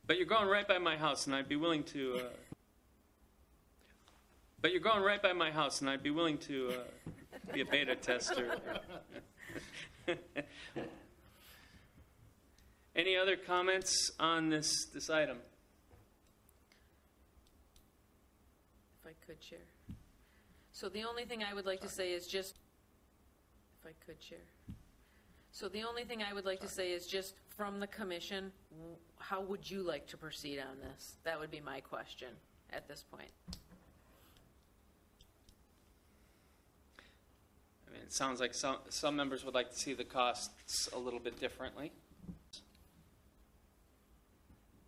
But you're going right by my house, and I'd be willing to. But you're going right by my house, and I'd be willing to be a beta tester. Any other comments on this item? If I could, Chair. So the only thing I would like to say is just, if I could, Chair. So the only thing I would like to say is just from the commission, how would you like to proceed on this? That would be my question at this point. I mean, it sounds like some members would like to see the costs a little bit differently,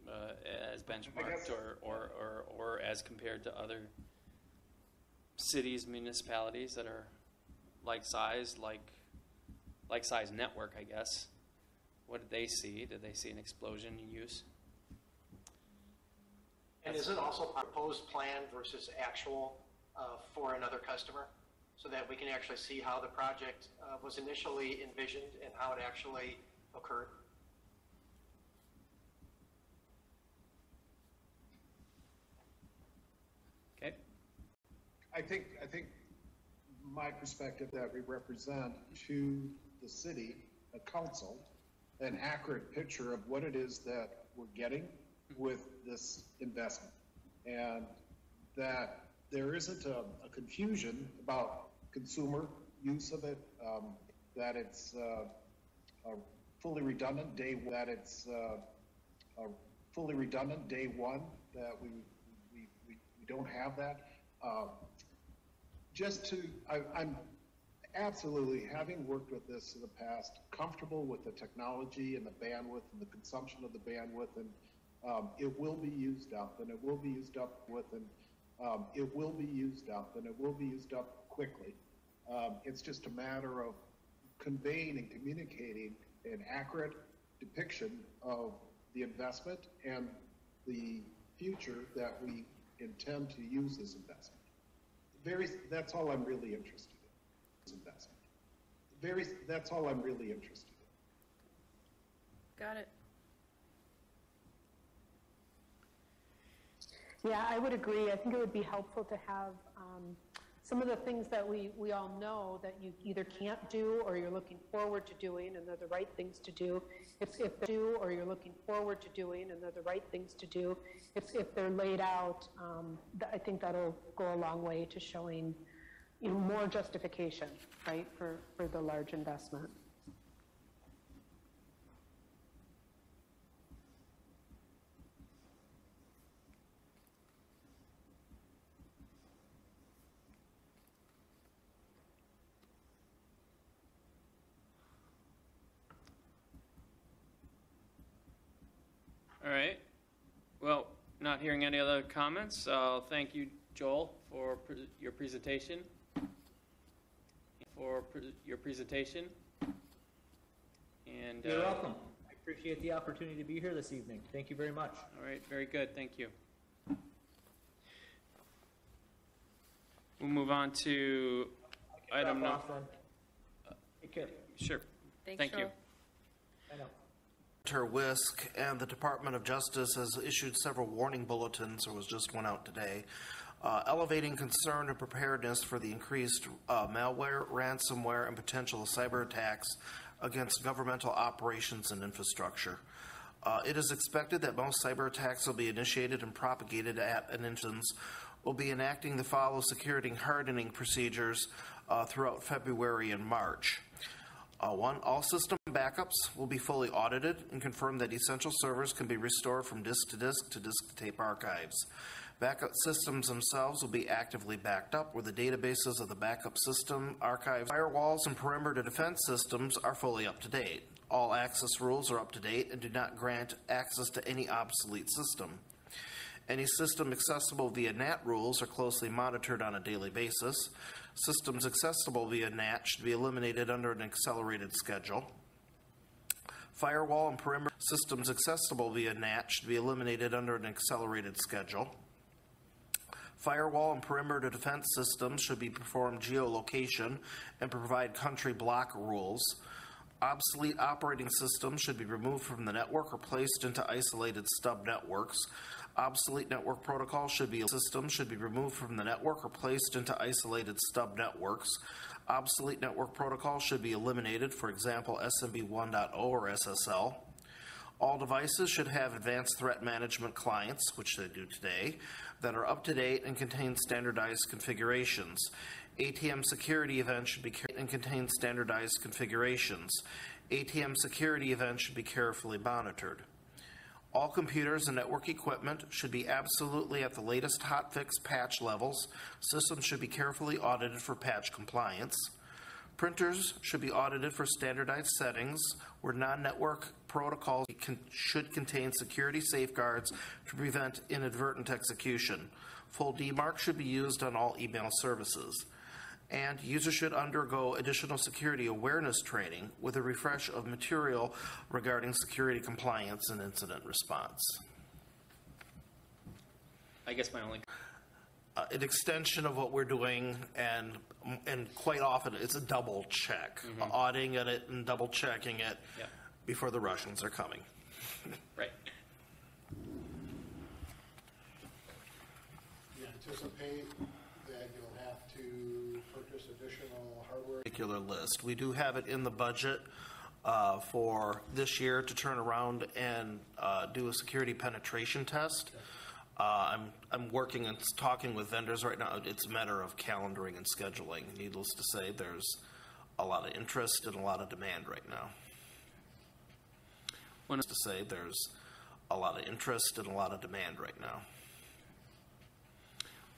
as benchmarked or as compared to other cities, municipalities that are like size network, I guess. What did they see? Did they see an explosion in use? And is it also proposed plan versus actual for another customer, so that we can actually see how the project was initially envisioned and how it actually occurred? Okay. I think my perspective that we represent to the city, a council, an accurate picture of what it is that we're getting with this investment, and that there isn't a confusion about consumer use of it, that it's a fully redundant day one, that we don't have that. I'm absolutely, having worked with this in the past, comfortable with the technology and the bandwidth and the consumption of the bandwidth, and it will be used up, and it will be used up quickly. It's just a matter of conveying and communicating an accurate depiction of the investment and the future that we intend to use this investment. That's all I'm really interested in. That's all I'm really interested in. Got it. Yeah, I would agree. I think it would be helpful to have some of the things that we all know that you either can't do or you're looking forward to doing, and they're the right things to do. If you're looking forward to doing, and they're the right things to do. If they're laid out, I think that'll go a long way to showing, more justification, right, for the large investment. All right. Well, not hearing any other comments, I'll thank you, Joel, for your presentation. And You're welcome. I appreciate the opportunity to be here this evening. Thank you very much. All right, very good. Thank you. We'll move on to item number. Take care. Sure. Thanks, Thank you. Joel. I know. WISC and the Department of Justice has issued several warning bulletins, or was just one out today, elevating concern and preparedness for the increased malware, ransomware, and potential cyber attacks against governmental operations and infrastructure. It is expected that most cyber attacks will be initiated and propagated at an instance will be enacting the follow security hardening procedures throughout February and March. One, all system backups will be fully audited and confirm that essential servers can be restored from disk to disk to tape archives. Backup systems themselves will be actively backed up, where the databases of the backup system archives, firewalls, and perimeter defense systems are fully up to date. All access rules are up to date and do not grant access to any obsolete system. Any system accessible via NAT rules are closely monitored on a daily basis. Systems accessible via NAT should be eliminated under an accelerated schedule. Firewall and perimeter systems accessible via NAT should be eliminated under an accelerated schedule. Firewall and perimeter defense systems should be performed geolocation and provide country block rules. Obsolete operating systems should be removed from the network or placed into isolated stub networks. Obsolete network protocols should be removed from the network or placed into isolated stub networks. Obsolete network protocols should be eliminated, for example, SMB 1.0 or SSL. All devices should have advanced threat management clients, which they do today, that are up to date and contain standardized configurations. ATM security events should be contain standardized configurations. ATM security events should be carefully monitored. All computers and network equipment should be absolutely at the latest hotfix patch levels. Systems should be carefully audited for patch compliance. Printers should be audited for standardized settings where non-network protocols should contain security safeguards to prevent inadvertent execution. Full DMARC should be used on all email services. And users should undergo additional security awareness training with a refresh of material regarding security compliance and incident response. I guess my only... An extension of what we're doing, and quite often it's a double check, auditing it and double checking it before the Russians are coming. Right. You anticipate that you'll have to purchase additional hardware? Particular list. We do have it in the budget for this year to turn around and do a security penetration test. I'm working and talking with vendors right now. It's a matter of calendaring and scheduling. Needless to say, there's a lot of interest and a lot of demand right now.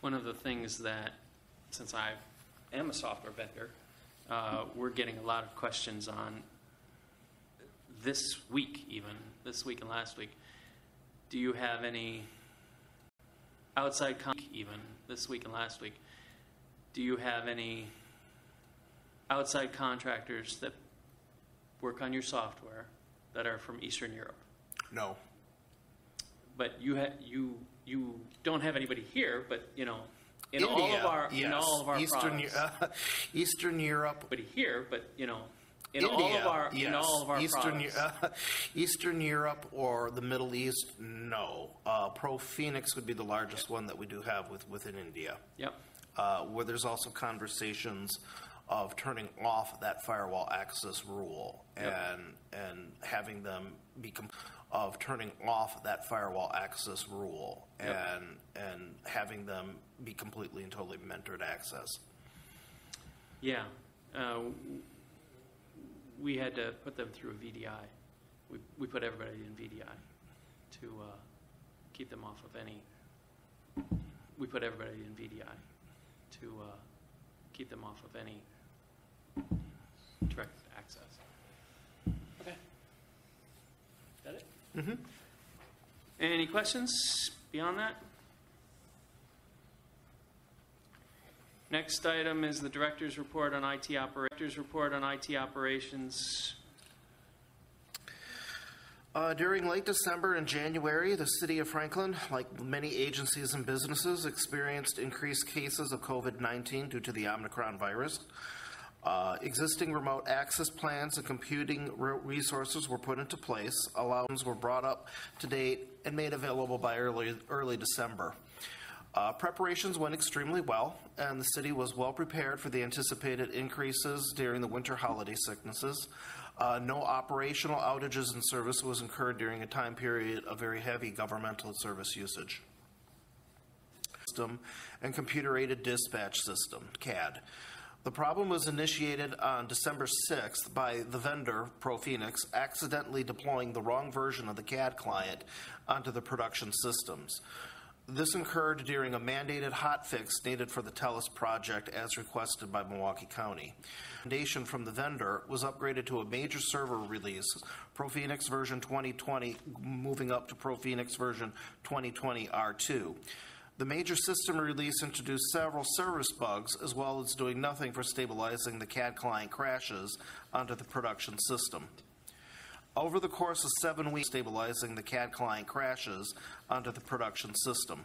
One of the things that, since I am a software vendor, we're getting a lot of questions on this week and last week. Do you have any outside contractors that work on your software that are from Eastern Europe? No. But you don't have anybody here, but in India, all of our Eastern, products. Eastern Europe. But here, but in India, all of our Eastern, products. Eastern Europe or the Middle East, no. Pro Phoenix would be the largest one that we do have within India. Yep. Where there's also conversations of turning off that firewall access rule and having them be having them be completely and totally mentored access. Yeah. We had to put them through a VDI. We put everybody in VDI to keep them off of any. We put everybody in VDI to keep them off of any direct access. Okay. That it? Mm-hmm. Any questions beyond that? Next item is the Director's Report on IT Operations. During late December and January, the City of Franklin, like many agencies and businesses, experienced increased cases of COVID-19 due to the Omicron virus. Existing remote access plans and computing resources were put into place. Allowances were brought up to date and made available by early December. Preparations went extremely well, and the city was well prepared for the anticipated increases during the winter holiday sicknesses. No operational outages in service was incurred during a time period of very heavy governmental service usage. And computer-aided dispatch system, CAD. The problem was initiated on December 6th by the vendor, ProPhoenix, accidentally deploying the wrong version of the CAD client onto the production systems. This occurred during a mandated hotfix needed for the TELUS project as requested by Milwaukee County. Recommendation from the vendor was upgraded to a major server release, ProPhoenix version 2020, moving up to ProPhoenix version 2020 R2. The major system release introduced several service bugs, as well as doing nothing for stabilizing the CAD client crashes onto the production system. Over the course of 7 weeks, stabilizing the CAD client crashes onto the production system.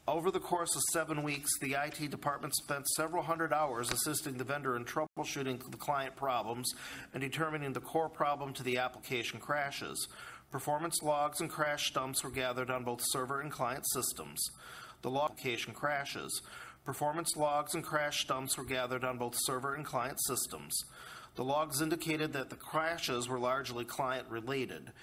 Over the course of 7 weeks, the IT department spent several hundred hours assisting the vendor in troubleshooting the client problems and determining the core problem to the application crashes. Performance logs and crash dumps were gathered on both server and client systems. The log application crashes. Performance logs and crash dumps were gathered on both server and client systems. The logs indicated that the crashes were largely client-related.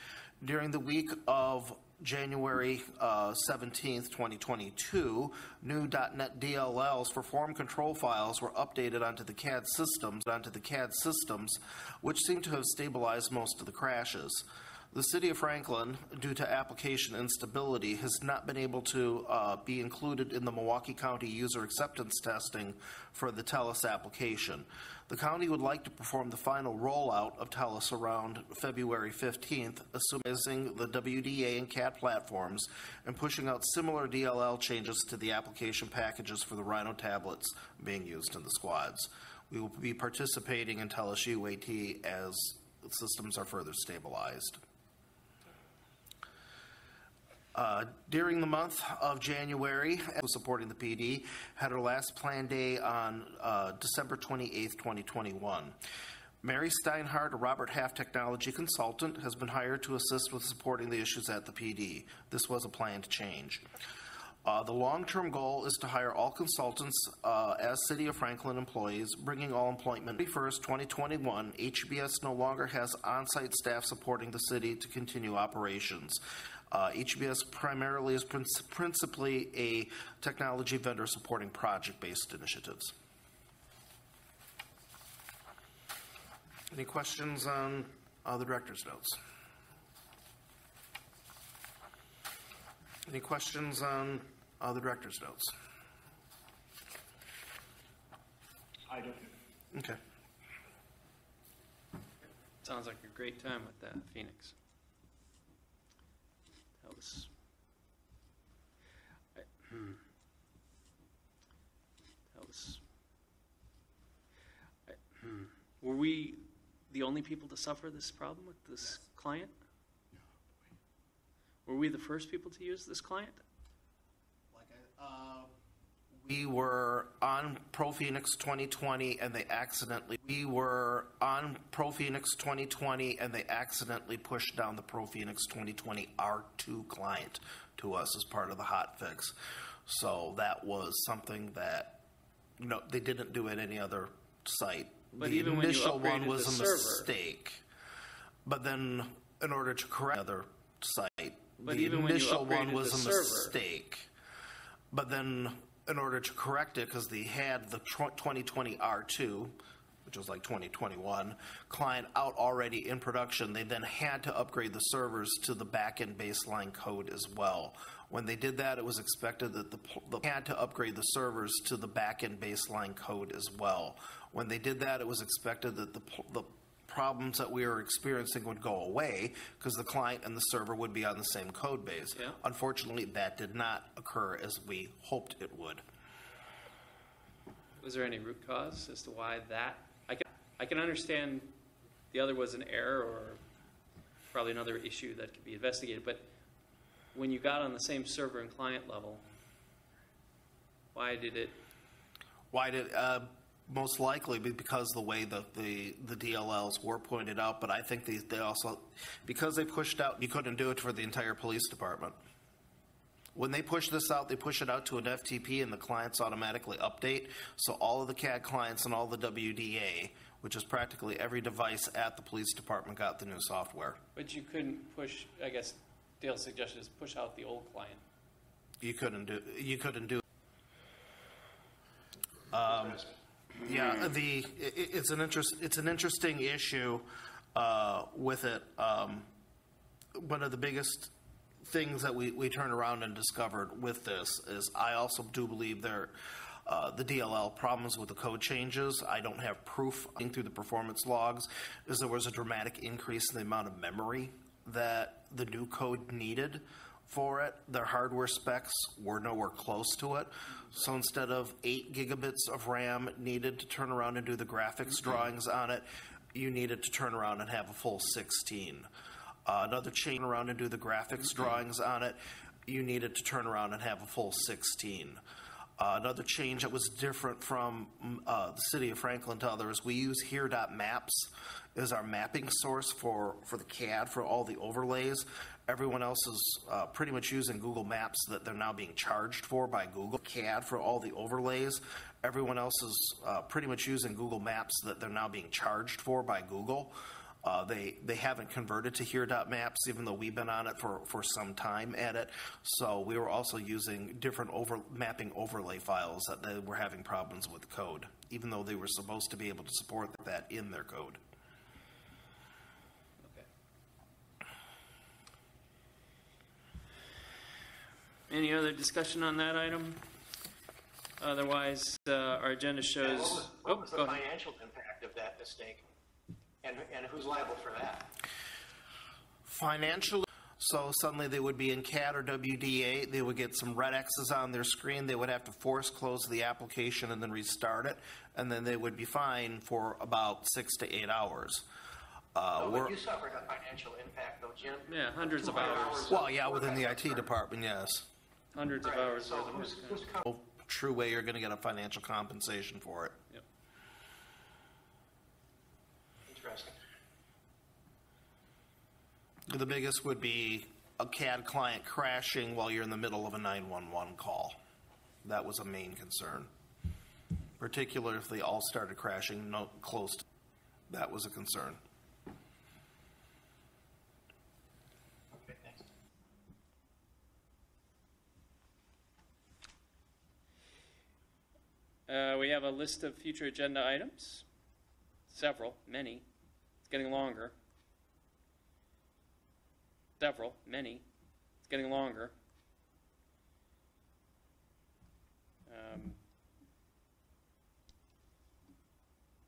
During the week of January 17th, 2022, new .NET DLLs for form control files were updated onto the CAD systems, which seem to have stabilized most of the crashes. The City of Franklin, due to application instability, has not been able to be included in the Milwaukee County user acceptance testing for the TELUS application. The county would like to perform the final rollout of TELUS around February 15th, assuming the WDA and CAD platforms and pushing out similar DLL changes to the application packages for the Rhino tablets being used in the squads. We will be participating in TELUS UAT as the systems are further stabilized. During the month of January, supporting the PD, had her last planned day on December 28th, 2021. Mary Steinhardt, a Robert Half technology consultant, has been hired to assist with supporting the issues at the PD. This was a planned change. The long-term goal is to hire all consultants as City of Franklin employees, bringing all employment. 1st, 2021, HBS no longer has on-site staff supporting the city to continue operations. HBS primarily is principally a technology vendor supporting project-based initiatives. Any questions on the director's notes? Any questions on the director's notes? I don't. Okay. Sounds like a great time with that, Phoenix. That was... Were we the only people to suffer this problem with this client? Were we the first people to use this client? We were on ProPhoenix 2020 and they accidentally pushed down the ProPhoenix 2020 R2 client to us as part of the hotfix. So that was something that they didn't do at any other site. But the even initial when you one was the a server, mistake. But then in order to correct another site, but the even initial when you one was the a server, mistake. But then in order to correct it, because they had the 2020 R2, which was like 2021, client out already in production, they then had to upgrade the servers to the back-end baseline code as well. When they did that, it was expected that they had to upgrade the servers to the back-end baseline code as well. When they did that, it was expected that the problems that we were experiencing would go away because the client and the server would be on the same code base. Yeah. Unfortunately, that did not occur as we hoped it would. Was there any root cause as to why that? I can understand the other was an error or probably another issue that could be investigated, but when you got on the same server and client level, why did it? most likely because the way the DLLs were pointed out, but I think they also, because they pushed out, you couldn't do it for the entire police department. When they push this out, they push it out to an FTP and the clients automatically update. So all of the CAD clients and all the WDA, which is practically every device at the police department, got the new software. But you couldn't push, I guess Dale's suggestion is push out the old client. You couldn't do. Yeah, it's an interesting issue with it. One of the biggest things that we turned around and discovered with this is I also do believe the DLL problems with the code changes. I don't have proof through the performance logs is there was a dramatic increase in the amount of memory that the new code needed for it. Their hardware specs were nowhere close to it. So instead of 8 gigabits of RAM needed to turn around and do the graphics drawings on it, you needed to turn around and have a full 16. Another change around and do the graphics drawings on it, you needed to turn around and have a full 16. Another change that was different from the city of Franklin to others, we use here.maps as our mapping source for the CAD for all the overlays. Everyone else is pretty much using Google Maps that they're now being charged for by Google. CAD for all the overlays. Everyone else is pretty much using Google Maps that they're now being charged for by Google. They haven't converted to here.maps, even though we've been on it for some time at it. So we were also using different mapping overlay files that they were having problems with code, even though they were supposed to be able to support that in their code. Any other discussion on that item? Otherwise, our agenda shows. What was the go ahead. financial impact of that mistake? And who's liable for that? Financially, so suddenly they would be in CAD or WDA, they would get some red X's on their screen, they would have to force close the application and then restart it, and then they would be fine for about 6 to 8 hours. But you suffered a financial impact, though, Jim. Yeah, hundreds of hours. Well, yeah, within the IT department, yes. Hundreds of hours. So who's No true way you're going to get a financial compensation for it. Yep. interesting? The biggest would be a CAD client crashing while you're in the middle of a 911 call. That was a main concern. Particularly if they all started crashing close to that was a concern. Okay, thanks. We have a list of future agenda items. Several, many. It's getting longer. Several, many. It's getting longer.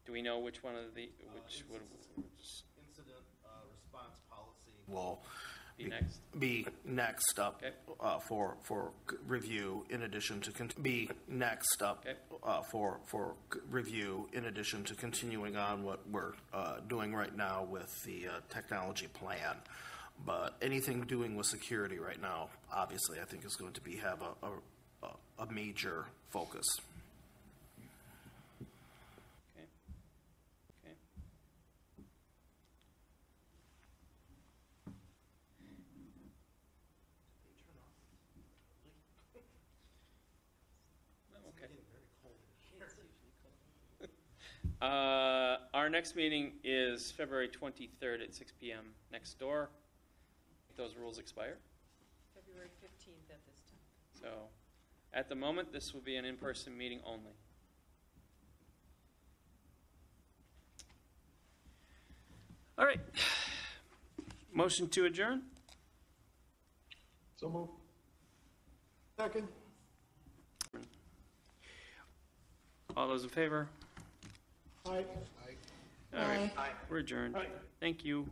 Do we know which one of the Incident response policy will be next? Be next up Okay. For review. In addition to be next up Okay. For review. In addition to continuing on what we're doing right now with the technology plan. But anything doing with security right now, obviously, I think is going to have a major focus. Okay. Okay. Our next meeting is February 23rd at 6 p.m. next door. Those rules expire. February 15th at this time. So at the moment, this will be an in-person meeting only. All right. Motion to adjourn? So move. Second. All those in favor? Aye. All right. Aye. We're adjourned. Aye. Thank you.